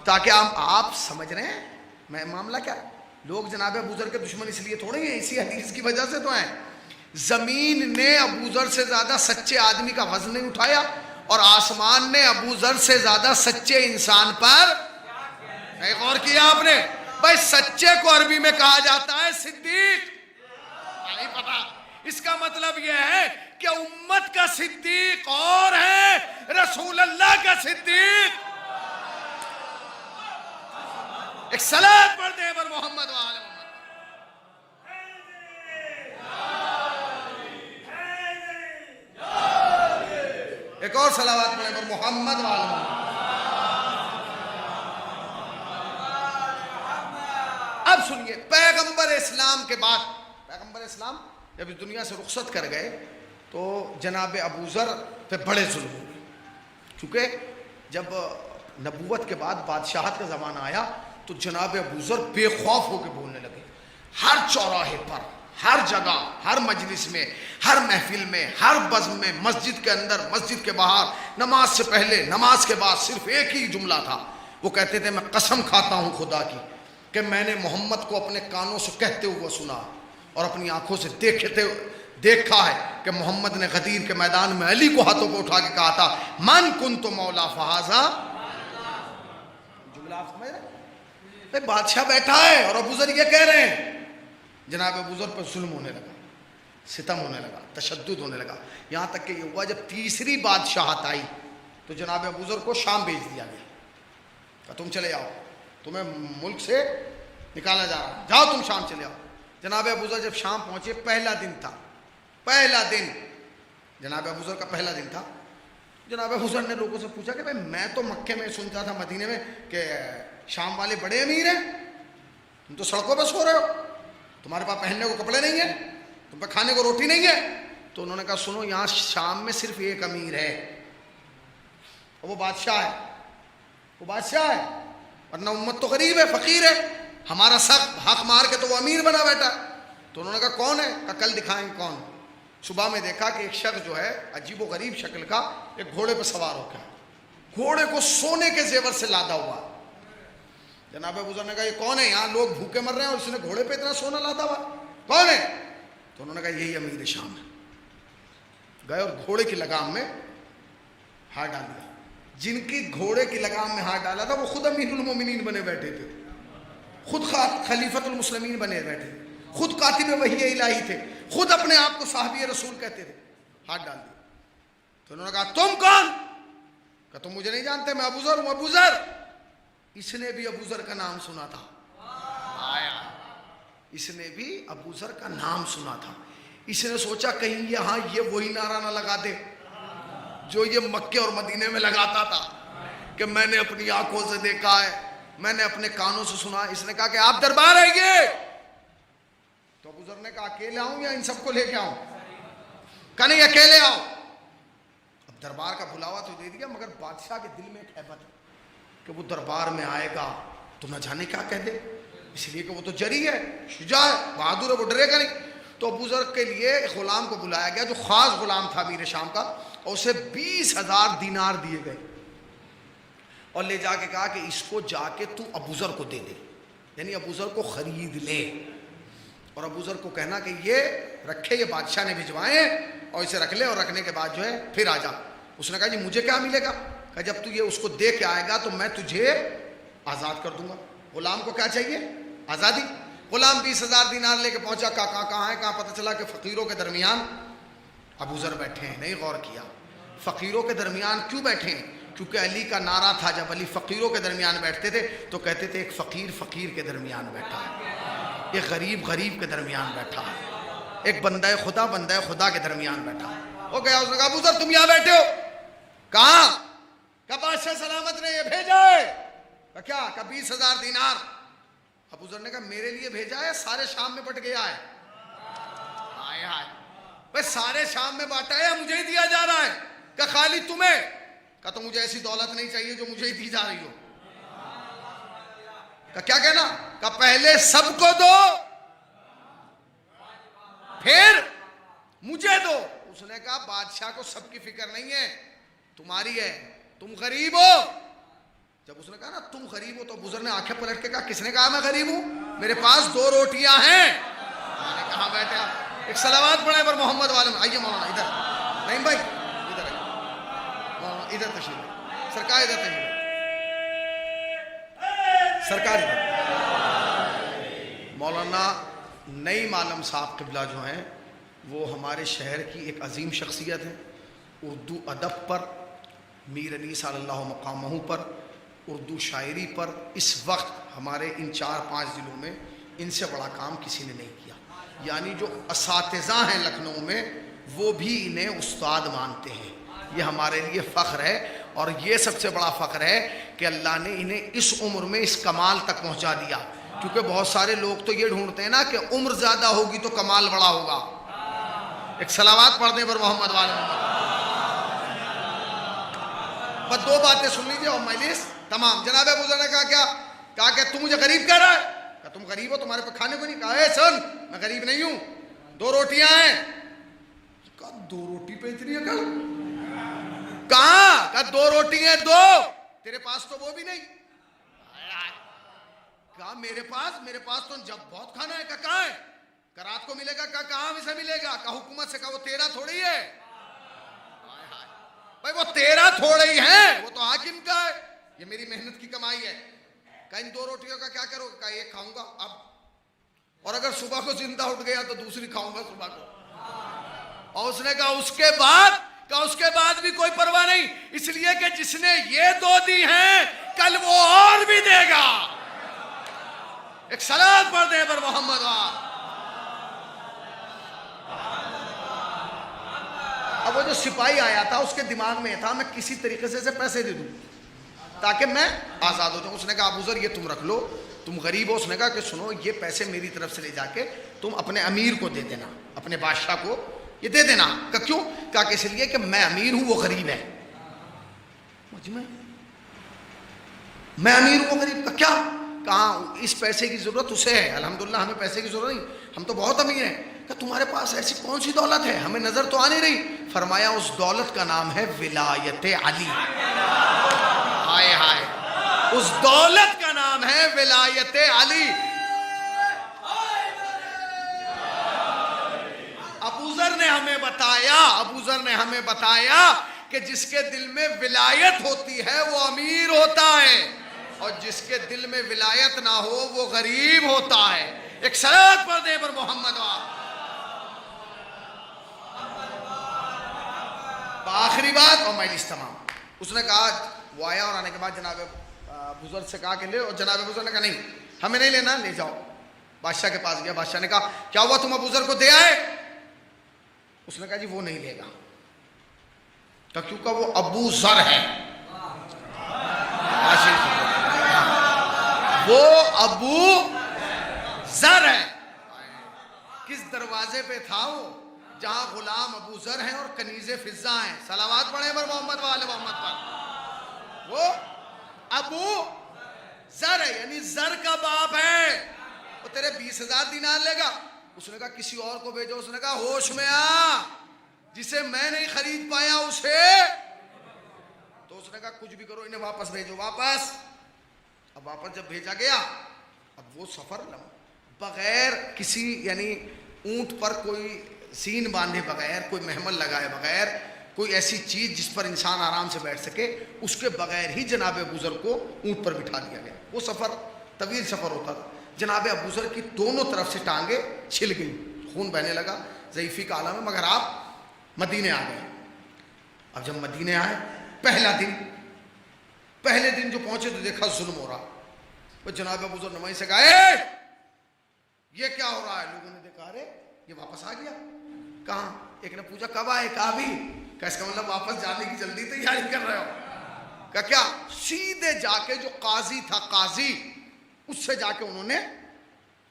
تاکہ آپ سمجھ رہے ہیں میں معاملہ کیا ہے۔ لوگ جناب ابو ذر کے دشمن اس لیے تھوڑے ہیں، اسی حدیث کی وجہ سے تو ہیں۔ زمین نے ابو ذر سے زیادہ سچے آدمی کا وزن نہیں اٹھایا اور آسمان نے ابو ذر سے زیادہ سچے انسان پر نہیں غور کیا آپ نے؟ بھائی سچے کو عربی میں کہا جاتا ہے صدیق، نہیں پتا؟ اس کا مطلب یہ ہے کہ امت کا صدیق اور ہے رسول اللہ کا صدیق۔ ایک صلاۃ پڑھ دے پر محمد وآل محمد۔ ایک اور صلوات پڑھیں پر محمد وآل محمد۔ اب سنیے، پیغمبر اسلام کے بعد پیغمبر اسلام جب اس دنیا سے رخصت کر گئے تو جناب ابو ذر پہ بڑے ظلم ہوئے، کیونکہ جب نبوت کے بعد بادشاہت کا زمانہ آیا تو جناب ابو ذر بے خوف ہو کے بولنے لگے. ہر چوراہے پر، ہر جگہ، ہر مجلس میں، ہر محفل میں، ہر بزم میں، مسجد کے اندر، مسجد کے باہر، نماز سے پہلے، نماز کے بعد صرف ایک ہی جملہ تھا. وہ کہتے تھے میں قسم کھاتا ہوں خدا کی کہ میں نے محمد کو اپنے کانوں سے کہتے ہوئے سنا اور اپنی آنکھوں سے دیکھا ہے کہ محمد نے غدیر کے میدان میں علی کو ہاتھوں کو اٹھا کے کہا تھا من کنت مولا فہذا. جملہ آپ سمجھ رہے ہیں؟ بادشاہ بیٹھا ہے اور ابو ذر یہ کہہ رہے ہیں. جناب ابو ذر پر ظلم ہونے لگا، ستم ہونے لگا، تشدد ہونے لگا. یہاں تک کہ یہ ہوا جب تیسری بادشاہت آئی تو جناب ابو ذر کو شام بھیج دیا گیا کہ تم چلے آؤ، تمہیں ملک سے نکالا جا رہا ہے، جاؤ تم شام چلے آؤ. جناب ابو ذر جب شام پہنچے، پہلا دن تھا، پہلا دن جناب ابو ذر کا پہلا دن تھا. جناب ابو ذر نے لوگوں سے پوچھا کہ بھائی میں تو مکے میں سنتا تھا، مدینے میں، کہ شام والے بڑے امیر ہیں، تم تو سڑکوں پہ سو رہے ہو، تمہارے پاس پہننے کو کپڑے نہیں ہیں، تم پہ کھانے کو روٹی نہیں ہے. تو انہوں نے کہا سنو، یہاں شام میں صرف ایک امیر ہے اور وہ بادشاہ ہے، وہ بادشاہ ہے، ورنہ امت تو غریب ہے، فقیر ہے، ہمارا سب حق مار کے تو وہ امیر بنا بیٹھا. تو انہوں نے کہا کون ہے؟ کہا کل دکھائیں گے کون. صبح میں دیکھا کہ ایک شخص جو ہے عجیب و غریب شکل کا ایک گھوڑے پہ سوار ہو گیا، گھوڑے کو سونے کے زیور سے لادا ہوا. جناب ابو ذر نے کہا یہ کون ہے؟ یہاں لوگ بھوکے مر رہے ہیں اور اس نے گھوڑے پہ اتنا سونا لادا ہوا، کون ہے؟ تو انہوں نے کہا یہی امیر شام ہے. گئے اور گھوڑے کی لگام میں ہاتھ ڈال دیا. جن کی گھوڑے کی لگام میں ہاتھ ڈالا تھا وہ خود امیر المومنین بنے بیٹھے تھے، خود خلیفۃ المسلمین بنے بیٹھے تھے، خود کاتب وحی الہی تھے، خود اپنے آپ کو صحابی رسول کہتے تھے. ہاتھ ڈال دیا. تو انہوں نے کہا تم کون؟ کہ تم مجھے نہیں جانتے، میں ابو ذر ہوں. ابو ذر. اس نے بھی ابو ذر کا نام سنا تھا. آیا، اس نے بھی ابو ذر کا نام سنا تھا. اس نے سوچا کہیں یہاں یہ وہی نعرہ نہ لگا دے جو یہ مکے اور مدینے میں لگاتا تھا کہ میں نے اپنی آنکھوں سے دیکھا ہے، میں نے اپنے کانوں سے سنا. اس نے کہا کہ آپ دربار آئیے. تو ابو ذر نے کہا اکیلے آؤں یا ان سب کو لے کے آؤں؟ کہا نہیں اکیلے آؤ. اب دربار کا بلاوا تو دے دیا، مگر بادشاہ کے دل میں ایک ہیبت ہے کہ وہ دربار میں آئے گا تو نہ جانے کیا کہہ دے، اس لیے کہ وہ تو جری ہے، شجاع ہے، بہادر ہے، وہ ڈرے گا نہیں. تو ابو ذر کے لیے ایک غلام کو بلایا گیا جو خاص غلام تھا امیر شام کا، اور اسے 20,000 دینار دیے گئے اور لے جا کے کہا کہ اس کو جا کے تو ابو ذر کو دے دے، یعنی ابو ذر کو خرید لے. اور ابو ذر کو کہنا کہ یہ رکھے، یہ بادشاہ نے بھجوائے اور اسے رکھ لے، اور رکھنے کے بعد جو ہے پھر آ جا. اس نے کہا جی مجھے کیا ملے گا؟ کہ جب تو یہ اس کو دے کے آئے گا تو میں تجھے آزاد کر دوں گا. غلام کو کیا چاہیے؟ آزادی. غلام 20,000 دینار لے کے پہنچا. کہاں ہے؟ کہاں؟ پتہ چلا کہ فقیروں کے درمیان ابو ذر بیٹھے ہیں. نہیں غور کیا فقیروں کے درمیان کیوں بیٹھے ہیں؟ کیونکہ علی کا نعرہ تھا جب علی فقیروں کے درمیان بیٹھتے تھے تو کہتے تھے ایک فقیر فقیر کے درمیان بیٹھا ہے، ایک غریب غریب کے درمیان بیٹھا ہے، ایک بندہ خدا کے درمیان بیٹھا ہے. وہ گیا، اس نے کہا ابو ذر تم یہاں بیٹھے ہو؟ کہاں؟ کہ بادشاہ سلامت نے یہ بھیجا ہے. کہ کیا؟ کہ 20,000 دینار. ابو ذر نے کہا میرے لیے بھیجا ہے؟ سارے شام میں بٹ گیا ہے. آئے آئے بھائی سارے شام میں بانٹا ہے یا مجھے ہی دیا جا رہا ہے؟ کہ خالی تمہیں؟ کہ تو مجھے ایسی دولت نہیں چاہیے جو مجھے ہی دی جا رہی ہو. کہ کیا کہنا؟ کہ پہلے سب کو دو پھر مجھے دو. اس نے کہا بادشاہ کو سب کی فکر نہیں ہے، تمہاری ہے، تم غریب ہو. جب اس نے کہا نا تم غریب ہو تو ابو ذر نے آنکھیں پلٹ کے کہا کس نے کہا میں غریب ہوں؟ میرے پاس 2 روٹیاں ہیں. میں نے کہا بیٹھے آپ ایک صلوات پڑھیں پر محمد والے. آئیے مولانا ادھر. نہیں بھائی ادھر آئیے مولانا، ادھر تشریف سرکار، ادھر تشریف سرکار ادھر. مولانا نعیم عالم صاحب قبلہ جو ہیں وہ ہمارے شہر کی ایک عظیم شخصیت ہے. اردو ادب پر، میر علی صلی اللہ مقامہ پر، اردو شاعری پر اس وقت ہمارے ان 4-5 ضلعوں میں ان سے بڑا کام کسی نے نہیں کیا. یعنی جو اساتذہ ہیں لکھنؤ میں وہ بھی انہیں استاد مانتے ہیں. یہ ہمارے لیے فخر ہے، اور یہ سب سے بڑا فخر ہے کہ اللہ نے انہیں اس عمر میں اس کمال تک پہنچا دیا. کیونکہ بہت سارے لوگ تو یہ ڈھونڈتے ہیں نا کہ عمر زیادہ ہوگی تو کمال بڑا ہوگا. ایک صلوات پڑھ دیں پر محمد والے محمد. بس 2 باتیں سن لیجیے اور مجلس تمام. جناب ابو ذر نے کہا کیا؟ کہا کہ تم مجھے غریب کہہ رہا ہے؟ کہا تم غریب ہو، تمہارے پہ کھانے کو نہیں. کہا اے سن میں غریب نہیں ہوں، 2 روٹیاں ہیں. کہا 2 روٹی پہ اتنی عقل؟ کہاں؟ کہا 2 روٹی ہیں 2، تیرے پاس تو وہ بھی نہیں. کہا میرے پاس تو جب بہت کھانا ہے. کہا کہاں ہے؟ کہ رات کو ملے گا. کہا کہاں سے ملے گا؟ کہا حکومت سے. کہا وہ تیرا تھوڑی ہے بھائی، وہ تیرا تھوڑا ہی ہے، وہ تو حاکم کا ہے، یہ میری محنت کی کمائی ہے. کہا ان 2 روٹیوں کا کیا کرو؟ کہا ایک کھاؤں گا اب، اور اگر صبح کو زندہ اٹھ گیا تو دوسری کھاؤں گا صبح کو. اور اس نے کہا اس کے بعد بھی کوئی پرواہ نہیں، اس لیے کہ جس نے یہ 2 دی ہیں کل وہ اور بھی دے گا. ایک صلوات پڑھ دیں پر محمد. اب وہ جو سپاہی آیا تھا اس کے دماغ میں تھا میں کسی طریقے سے پیسے دے دوں تاکہ میں آزاد ہو جاؤں. اس نے کہا ابو ذر یہ تم رکھ لو، تم غریب ہو. اس نے کہا کہ سنو یہ پیسے میری طرف سے لے جا کے تم اپنے امیر کو دے دینا، اپنے بادشاہ کو یہ دے دینا. کہا کیوں؟ کہا کہ اس لیے کہ میں امیر ہوں وہ غریب ہے. میں امیر ہوں وہ غریب. کا کیا؟ کہاں اس پیسے کی ضرورت اسے ہے، الحمدللہ ہمیں پیسے کی ضرورت نہیں، ہم تو بہت امیر ہیں. کہ تمہارے پاس ایسی کون سی دولت ہے ہمیں نظر تو آ نہیں رہی. فرمایا اس دولت کا نام ہے ولایت علی. ہائے ہائے، اس دولت کا نام ہے ولایت علی. ابو ذر نے ہمیں بتایا کہ جس کے دل میں ولایت ہوتی ہے وہ امیر ہوتا ہے، اور جس کے دل میں ولایت نہ ہو وہ غریب ہوتا ہے. ایک صلوات پڑھ دیں پر محمد. آخری بات اور مجلس تمام. اس نے کہا وہ آیا اور آنے کے بعد جناب ابو ذر سے کہا کہ لے، اور جناب ابو ذر نے کہا نہیں ہمیں نہیں لینا، لے جاؤ. بادشاہ کے پاس گیا. بادشاہ نے کہا کیا ہوا تم ابو ذر کو دے آئے؟ اس نے کہا جی وہ نہیں لے گا. کہا کیوں؟ کہ وہ ابو ذر ہے. وہ ابو ذر ہے. کس دروازے پہ تھا وہ؟ جہاں غلام ابو ذر ہیں اور کنیزیں فضہ ہیں. صلوات پڑھیں پر محمد وآل محمد پر. وہ ابو ذر ہے، یعنی ذر کا باپ ہے. وہ تیرے 20,000 دینار لے گا. اس نے کہا کسی اور کو بھیجو. اس نے کہا ہوش میں آ، جسے میں نہیں خرید پایا اسے. تو اس نے کہا کچھ بھی کرو انہیں واپس بھیجو. واپس. اب واپس جب بھیجا گیا، اب وہ سفر بغیر کسی یعنی اونٹ پر کوئی سین باندھے بغیر، کوئی محمل لگائے بغیر، کوئی ایسی چیز جس پر انسان آرام سے بیٹھ سکے، اس کے بغیر ہی جناب ابو ذر کو اونٹ پر بٹھا دیا گیا. وہ سفر طویل سفر ہوتا تھا. جناب ابو ذر کی دونوں طرف سے ٹانگیں چھل گئی، خون بہنے لگا، ضعیفی کا عالم ہے. مگر آپ مدینے آ گئے. اب جب مدینے آئے پہلے دن جو پہنچے تو دیکھا ظلم ہو رہا. وہ جناب ابو ذر نمائی سے کہا یہ کیا ہو رہا ہے؟ لوگوں نے دیکھا ارے یہ واپس آ گیا. کہاں؟ ایک نے پوچھا کب آئے؟ کہا بھی. کہ اس کا مطلب واپس جانے کی جلدی تیاری کر رہے ہو. کہ کیا؟ سیدھے جا کے جو قاضی تھا، قاضی اس سے جا کے انہوں نے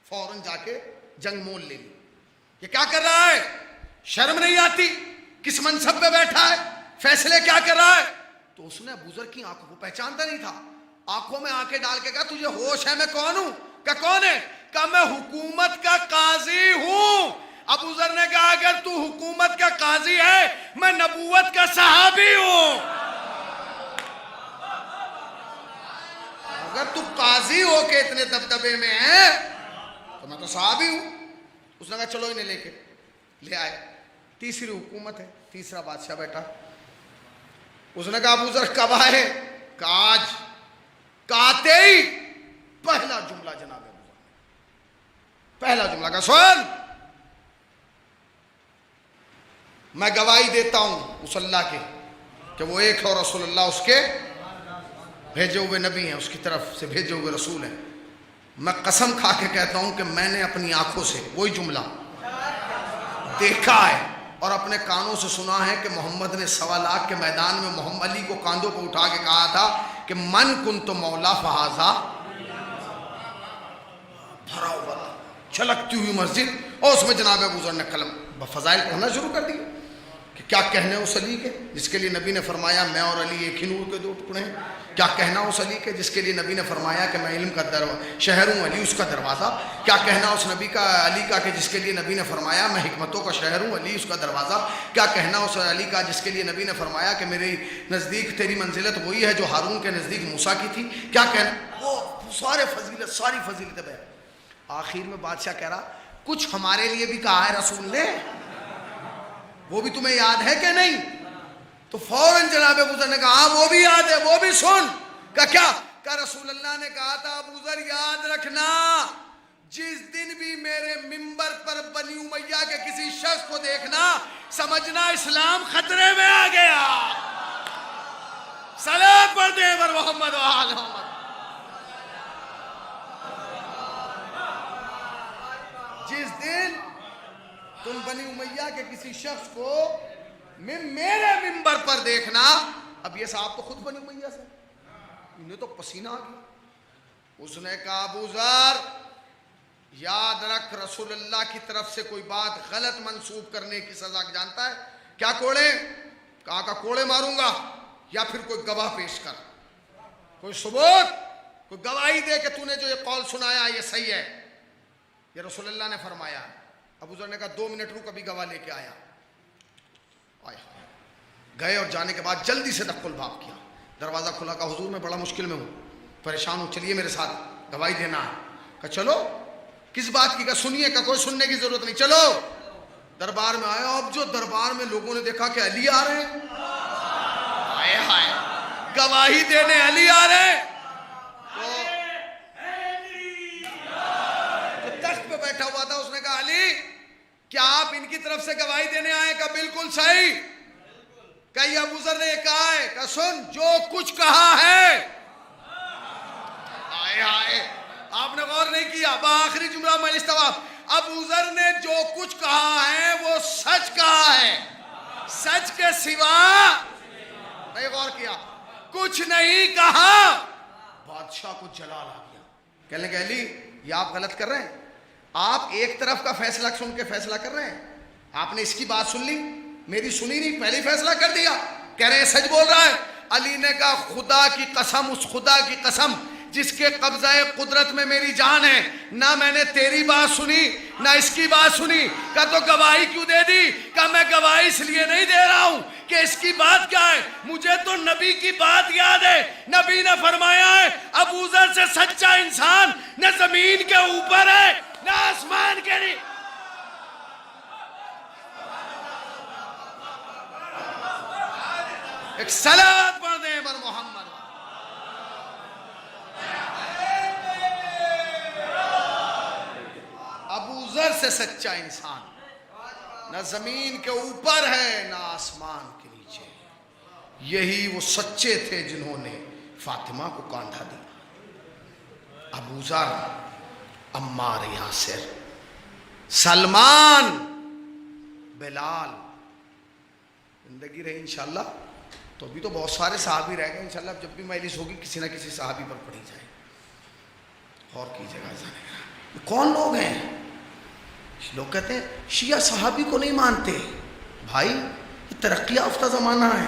فوراً جا کے جنگ مول لے لی. یہ کیا کر رہا ہے؟ شرم نہیں آتی؟ کس منصب پہ بیٹھا ہے؟ فیصلے کیا کر رہا ہے؟ تو اس نے ابو ذر کی آنکھوں کو پہچانتا نہیں تھا. آنکھوں میں آنکھیں ڈال کے کہا تجھے ہوش ہے میں کون ہوں؟ کہ کون ہے؟ کہ میں حکومت کا قاضی ہوں. ابو ذر نے کہا اگر تو حکومت کا قاضی ہے میں نبوت کا صحابی ہوں. اگر تو قاضی ہو کے اتنے دبدبے میں ہے تو میں تو صحابی ہوں. اس نے کہا چلو انہیں لے کے لے آئے. تیسری حکومت ہے، تیسرا بادشاہ بیٹا. اس نے کہا ابو ذر کب آئے؟ آج. کہتے ہی پہلا جملہ جناب ابو ذر، پہلا جملہ کا سن میں گواہی دیتا ہوں اس اللہ کے کہ وہ ایک ہے اور رسول اللہ اس کے بھیجے ہوئے نبی ہیں، اس کی طرف سے بھیجے ہوئے رسول ہیں. میں قسم کھا کے کہتا ہوں کہ میں نے اپنی آنکھوں سے وہی جملہ دیکھا ہے اور اپنے کانوں سے سنا ہے کہ محمد نے 1.25 لاکھ کے میدان میں محمد علی کو کاندھوں پہ اٹھا کے کہا تھا کہ من کنت مولا فہذا، بھرا ہوا چھلکتی ہوئی مسجد، اور اس میں جناب ابو ذر نے قلم فضائل پڑھنا شروع کر دی کہ کیا کہنا اس علی کے جس کے لیے نبی نے فرمایا میں اور علی ایک ہی نور کے دو ٹکڑے ہیں؟ کیا کہنا اس علی کے جس کے لیے نبی نے فرمایا کہ میں علم کا شہر ہوں، علی اس کا دروازہ؟ کیا کہنا اس نبی کا علی کا کہ جس کے لیے نبی نے فرمایا میں حکمتوں کا شہر ہوں، علی اس کا دروازہ؟ کیا کہنا اس علی کا جس کے لیے نبی نے فرمایا کہ میرے نزدیک تیری منزلت وہی ہے جو ہارون کے نزدیک موسیٰ کی تھی؟ کیا کہنا؟ وہ ساری فضیلت ہے۔ آخر میں بادشاہ کہہ رہا کچھ ہمارے لیے بھی کہا ہے رسول نے، وہ بھی تمہیں یاد ہے کہ نہیں؟ تو فوراً جناب ابو ذر نے کہا ہاں وہ بھی یاد ہے، وہ بھی سن۔ کیا رسول اللہ نے کہا تھا ابو ذر یاد رکھنا جس دن بھی میرے ممبر پر بنی امیہ کے کسی شخص کو دیکھنا سمجھنا اسلام خطرے میں آ گیا۔ صلاۃ پڑھ دیں پر محمد و آل محمد۔ جس دن تم بنی امیہ کے کسی شخص کو میرے ممبر پر دیکھنا، اب یہ صاحب تو خود بنی امیہ سے، انہیں تو پسینہ آ گیا۔ اس نے کہا ابو ذر یاد رکھ رسول اللہ کی طرف سے کوئی بات غلط منسوب کرنے کی سزا جانتا ہے کیا؟ کوڑے؟ کہا کہ کوڑے ماروں گا، یا پھر کوئی گواہ پیش کر، کوئی ثبوت، کوئی گواہی دے کہ تو نے جو یہ قول سنایا یہ صحیح ہے، یہ رسول اللہ نے فرمایا۔ ابو ذر نے کہا 2 منٹ رک، ابھی گواہ لے کے آیا۔ گئے اور جانے کے بعد جلدی سے دخل باب کیا، دروازہ کھلا، کہا حضور میں بڑا مشکل میں ہوں، پریشان ہوں، چلیے میرے ساتھ، گواہی دینا ہے۔ کہا چلو، کس بات کی؟ کہا سنیے، کا کوئی سننے کی ضرورت نہیں، چلو۔ دربار میں آیا، اب جو دربار میں لوگوں نے دیکھا کہ علی آ رہے ہیں، ہائے ہائے گواہی دینے علی آ رہے ہیں، تو تخت پہ بیٹھا ہوا تھا اس نے کہا علی کیا آپ ان کی طرف سے گواہی دینے آئے؟ کہا بالکل صحیح۔ کہ یہ ابو ذر نے یہ کہا ہے؟ کہ سن جو کچھ کہا ہے، آئے آئے آپ نے غور نہیں کیا، بآخری جملہ میں استواب، ابو ذر نے جو کچھ کہا ہے وہ سچ کہا ہے، سچ کے سوا نہیں غور کیا، کچھ نہیں کہا۔ بادشاہ کو جلال آ گیا، کہنے لگے علی یہ آپ غلط کر رہے ہیں، آپ ایک طرف کا فیصلہ سن کے فیصلہ کر رہے ہیں، آپ نے اس کی بات سن لی، میری سنی نہیں، پہلے ہی فیصلہ کر دیا، کہہ رہے ہیں سچ بول رہا ہے۔ علی نے کہا خدا کی قسم، اس خدا کی قسم جس کے قبضہ قدرت میں میری جان ہے، نہ میں نے تیری بات سنی نہ اس کی بات سنی۔ کہا تو گواہی کیوں دے دی؟ کہا میں گواہی اس لیے نہیں دے رہا ہوں کہ اس کی بات کیا ہے، مجھے تو نبی کی بات یاد ہے، نبی نے فرمایا ہے ابو ذر سے سچا انسان نہ زمین کے اوپر ہے نہ آسمان کے نیچے۔ ایک صلاۃ پڑھ دیں پر محمد۔ ابو ذر سے سچا انسان نہ زمین کے اوپر ہے نہ آسمان کے نیچے، یہی وہ سچے تھے جنہوں نے فاطمہ کو کاندھا دیا۔ ابو ذر، عمار یاسر، سلمان، بلال، زندگی رہی انشاءاللہ تو ابھی تو بہت سارے صحابی رہ گئے، انشاءاللہ جب بھی مجلس ہوگی کسی نہ کسی صحابی پر پڑھی جائے، اور کیجیے گا۔ کون لوگ ہیں؟ لوگ کہتے ہیں شیعہ صحابی کو نہیں مانتے، بھائی یہ ترقی یافتہ زمانہ ہے،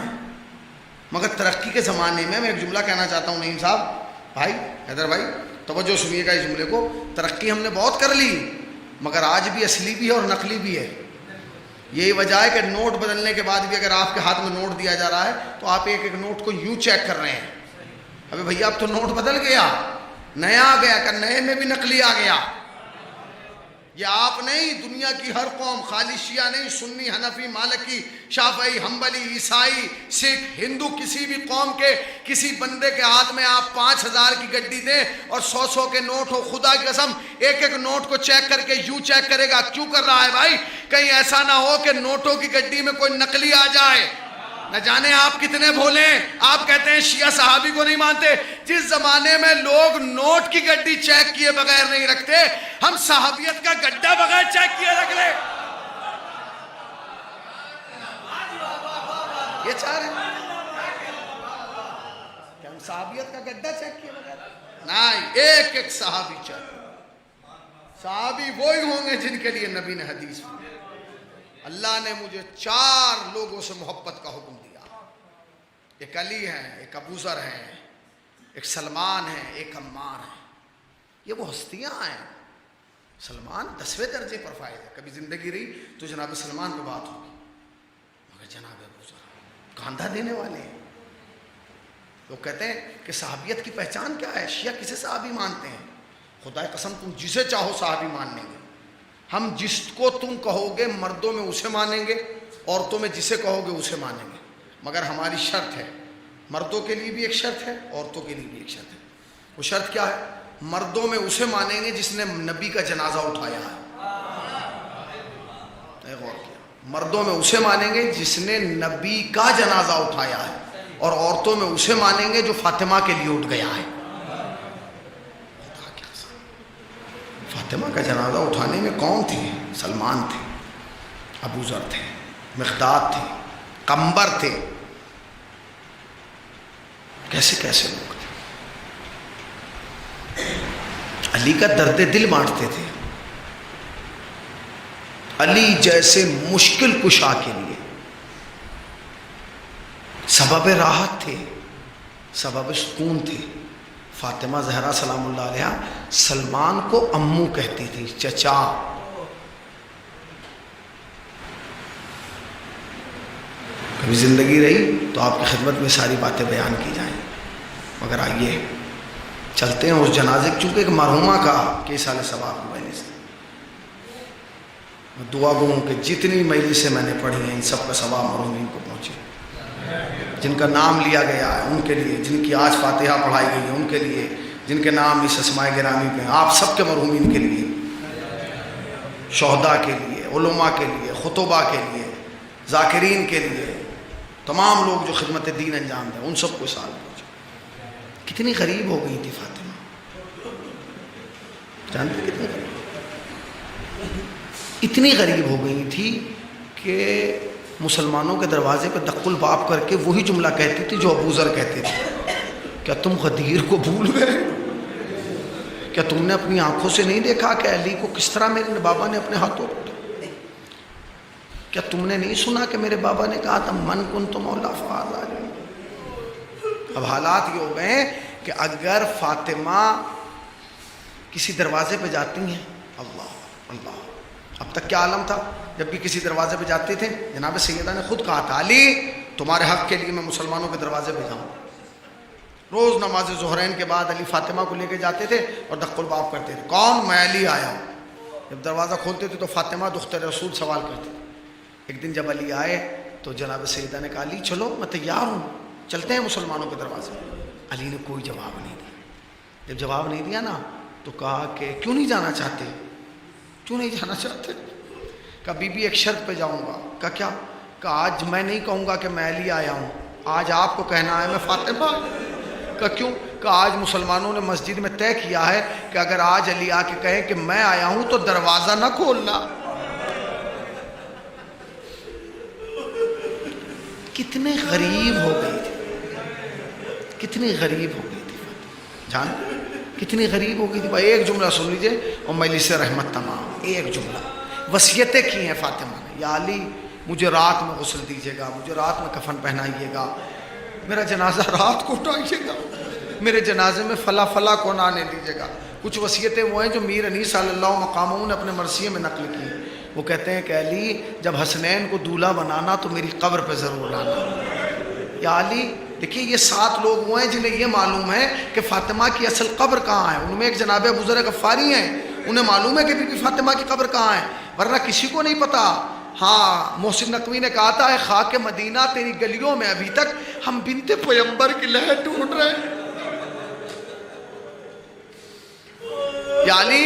مگر ترقی کے زمانے میں ایک جملہ کہنا چاہتا ہوں نعیم صاحب، بھائی حیدر بھائی توجہ سنیے گا اس جملے کو، ترقی ہم نے بہت کر لی مگر آج بھی اصلی بھی ہے اور نقلی بھی ہے۔ یہی وجہ ہے کہ نوٹ بدلنے کے بعد بھی اگر آپ کے ہاتھ میں نوٹ دیا جا رہا ہے تو آپ ایک ایک نوٹ کو یوں چیک کر رہے ہیں، ابھی بھیا اب تو نوٹ بدل گیا، نیا آ گیا، کہ نئے میں بھی نقلی آ گیا۔ یہ آپ نہیں، دنیا کی ہر قوم، خالی شیعہ نہیں، سنی، حنفی، مالکی، شافعی، حنبلی، عیسائی، سکھ، ہندو، کسی بھی قوم کے کسی بندے کے ہاتھ میں آپ 5000 کی گڈی دیں اور 100 کے نوٹ ہو، خدا کی قسم ایک ایک نوٹ کو چیک کر کے یوں چیک کرے گا۔ کیوں کر رہا ہے بھائی؟ کہیں ایسا نہ ہو کہ نوٹوں کی گڈی میں کوئی نقلی آ جائے، نہ جانے آپ کتنے بھولے ہیں۔ آپ کہتے ہیں شیعہ صحابی کو نہیں مانتے، جس زمانے میں لوگ نوٹ کی گڈی چیک کیے بغیر نہیں رکھتے، ہم صحابیت کا گڈھا بغیر چیک کیے رکھ لیں، یہ چاہ رہے ہیں کہ ہم صحابیت کا گڈھا چیک کیے بغیر؟ نہیں، ایک ایک صحابی چیک۔ صحابی وہی ہوں گے جن کے لیے نبی نے حدیث اللہ نے مجھے 4 لوگوں سے محبت کا حکم دیا. ایک علی ہیں, ایک ابو ذر ہیں, ایک سلمان ہیں, ایک عمار ہیں. یہ وہ ہستیاں ہیں. سلمان 10ویں درجے پر فائز ہے. کبھی زندگی رہی تو جناب سلمان پہ بات ہوگی, مگر جناب ابو ذر کاندھا دینے والے ہیں. لوگ کہتے ہیں کہ صحابیت کی پہچان کیا ہے؟ شیعہ کسے صحابی مانتے ہیں؟ خدا قسم تم جسے چاہو صحابی مان لیں گے. ہم جس کو تم کہو گے مردوں میں اسے مانیں گے, عورتوں میں جسے کہو گے اسے مانیں گے. مگر ہماری شرط ہے, مردوں کے لیے بھی ایک شرط ہے, عورتوں کے لیے بھی ایک شرط ہے. وہ شرط کیا ہے؟ مردوں میں اسے مانیں گے جس نے نبی کا جنازہ اٹھایا ہے. غور کیا, مردوں میں اسے مانیں گے جس نے نبی کا جنازہ اٹھایا ہے, اور عورتوں میں اسے مانیں گے جو فاطمہ کے لیے اٹھ گیا ہے. فاطمہ کا جنازہ اٹھانے میں کون تھے؟ سلمان تھے, ابو ذر تھے, مقداد تھے, قمبر تھے. کیسے کیسے لوگ تھے. علی کا درد دل بانٹتے تھے. علی جیسے مشکل کشا کے لیے سبب راحت تھے, سبب سکون تھے. فاطمہ زہرا سلام اللہ علیہا سلمان کو امو کہتی تھی, چچا. کبھی زندگی رہی تو آپ کی خدمت میں ساری باتیں بیان کی جائیں. مگر آئیے چلتے ہیں اس جنازے, چونکہ ایک مرحومہ کا کہ سال ثواب کی مجلس. میں دعا گو ہوں کہ جتنی مجلسیں میں نے پڑھی ہیں ان سب کا ثواب مرحومین کو پہنچے. جن کا نام لیا گیا ہے ان کے لیے, جن کی آج فاتحہ پڑھائی گئی ہے ان کے لیے, جن کے نام اس اسماء گرامی پہ ہیں, آپ سب کے مرحومین کے لیے, شہداء کے لیے, علماء کے لیے, خطباء کے لیے, ذاکرین کے لیے, تمام لوگ جو خدمت دین انجام دیں ان سب کو سال پہنچے. کتنی غریب ہو گئی تھی فاطمہ, جانتے کتنی غریب, اتنی غریب ہو گئی تھی کہ مسلمانوں کے دروازے پہ دق الباب کر کے وہی جملہ کہتی تھی جو ابو ذر کہتے تھے. کیا تم غدیر کو بھول گئے؟ کیا تم نے اپنی آنکھوں سے نہیں دیکھا کہ علی کو کس طرح میرے بابا نے اپنے ہاتھوں پہ؟ کیا تم نے نہیں سنا کہ میرے بابا نے کہا تھا من کنت مولا فہذا علی؟ اب حالات یہ ہو گئے کہ اگر فاطمہ کسی دروازے پہ جاتی ہیں, اللہ اللہ, اب تک کیا عالم تھا, جب بھی کسی دروازے پہ جاتے تھے جناب سیدہ نے خود کہا تھا علی تمہارے حق کے لیے میں مسلمانوں کے دروازے پہ جاؤں. روز نماز ظہرین کے بعد علی فاطمہ کو لے کے جاتے تھے اور دق الباب کرتے تھے, کون؟ میں علی آیا ہوں. جب دروازہ کھولتے تھے تو فاطمہ دختر رسول سوال کرتے تھے. ایک دن جب علی آئے تو جناب سیدہ نے کہا علی چلو میں تیار ہوں, چلتے ہیں مسلمانوں کے دروازے. علی نے کوئی جواب نہیں دیا. جب جواب نہیں دیا نا تو کہا کہ کیوں نہیں جانا چاہتے, کیوں نہیں جانا چاہتے؟ کہا بی بی ایک شرط پہ جاؤں گا. کہا کیا؟ کہا آج میں نہیں کہوں گا کہ میں علی آیا ہوں, آج آپ کو کہنا ہے میں فاطمہ. کہا کیوں؟ کہا آج مسلمانوں نے مسجد میں طے کیا ہے کہ اگر آج علی آ کے کہے کہ میں آیا ہوں تو دروازہ نہ کھولنا. کتنے غریب ہو گئی تھی, کتنی غریب ہو گئی تھی جان, کتنی غریب ہو گئی تھی. بھائی ایک جملہ سن لیجئے اور مجلس رحمت تمام. ایک جملہ وصیتیں کی ہیں فاطمہ نے, یا علی مجھے رات میں غسل دیجیے گا, مجھے رات میں کفن پہنائیے گا, میرا جنازہ رات کو اٹھائیے گا, میرے جنازے میں فلاں فلاں کو نہ آنے دیجیے گا. کچھ وصیتیں وہ ہیں جو میر انیس صلی اللہ مقاموں نے اپنے مرثیے میں نقل کی ہیں. وہ کہتے ہیں کہ علی جب حسنین کو دولہا بنانا تو میری قبر پہ ضرور لانا. یا علی دیکھیے یہ 7 لوگ وہ ہیں جنہیں یہ معلوم ہے کہ فاطمہ کی اصل قبر کہاں ہے. ان میں ایک جناب ابو ذر غفاری ہیں, انہیں معلوم ہے کہ بی بی فاطمہ کی قبر کہاں ہے, ورنہ کسی کو نہیں پتا. ہاں محسن نقوی نے کہا تھا خاک مدینہ تیری گلیوں میں ابھی تک ہم بنت پیغمبر کی لہر ڈھونڈ رہے ہیں. یعنی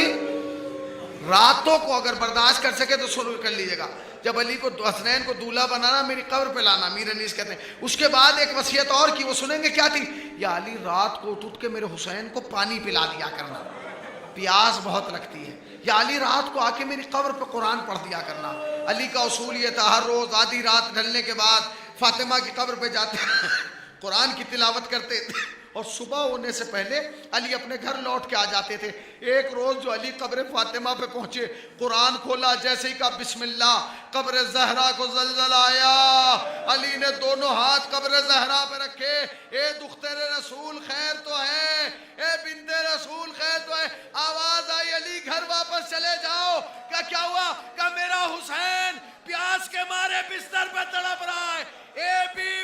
راتوں کو اگر برداشت کر سکے تو شروع کر لیجیے گا. جب علی کو حسنین کو دولہا بنانا میری قبر پہ لانا, میر انیس کہتے ہیں. اس کے بعد ایک وصیت اور کی, وہ سنیں گے کیا تھی. یا علی رات کو اٹھ کے میرے حسین کو پانی پلا دیا کرنا, پیاس بہت لگتی ہے. یا علی رات کو آ کے میری قبر پہ قرآن پڑھ دیا کرنا. علی کا اصول یہ تھا ہر روز آدھی رات ڈھلنے کے بعد فاطمہ کی قبر پہ جاتے قرآن کی تلاوت کرتے اور صبح ہونے سے پہلے علی اپنے گھر لوٹ کے آ جاتے تھے. ایک روز جو علی قبر فاطمہ پہ پہنچے, قرآن کھولا, جیسے ہی کہا بسم اللہ, قبر زہرا کو زلزلہ آیا. علی نے دونوں ہاتھ قبر زہرا پہ رکھے, اے دختر رسول خیر تو ہے, اے بنت رسول خیر تو ہے. آواز آئی علی گھر واپس چلے جاؤ. کیا ہوا؟ کہ میرا حسین پیاس کے مارے بستر پہ تڑپ رہا ہے. اے بی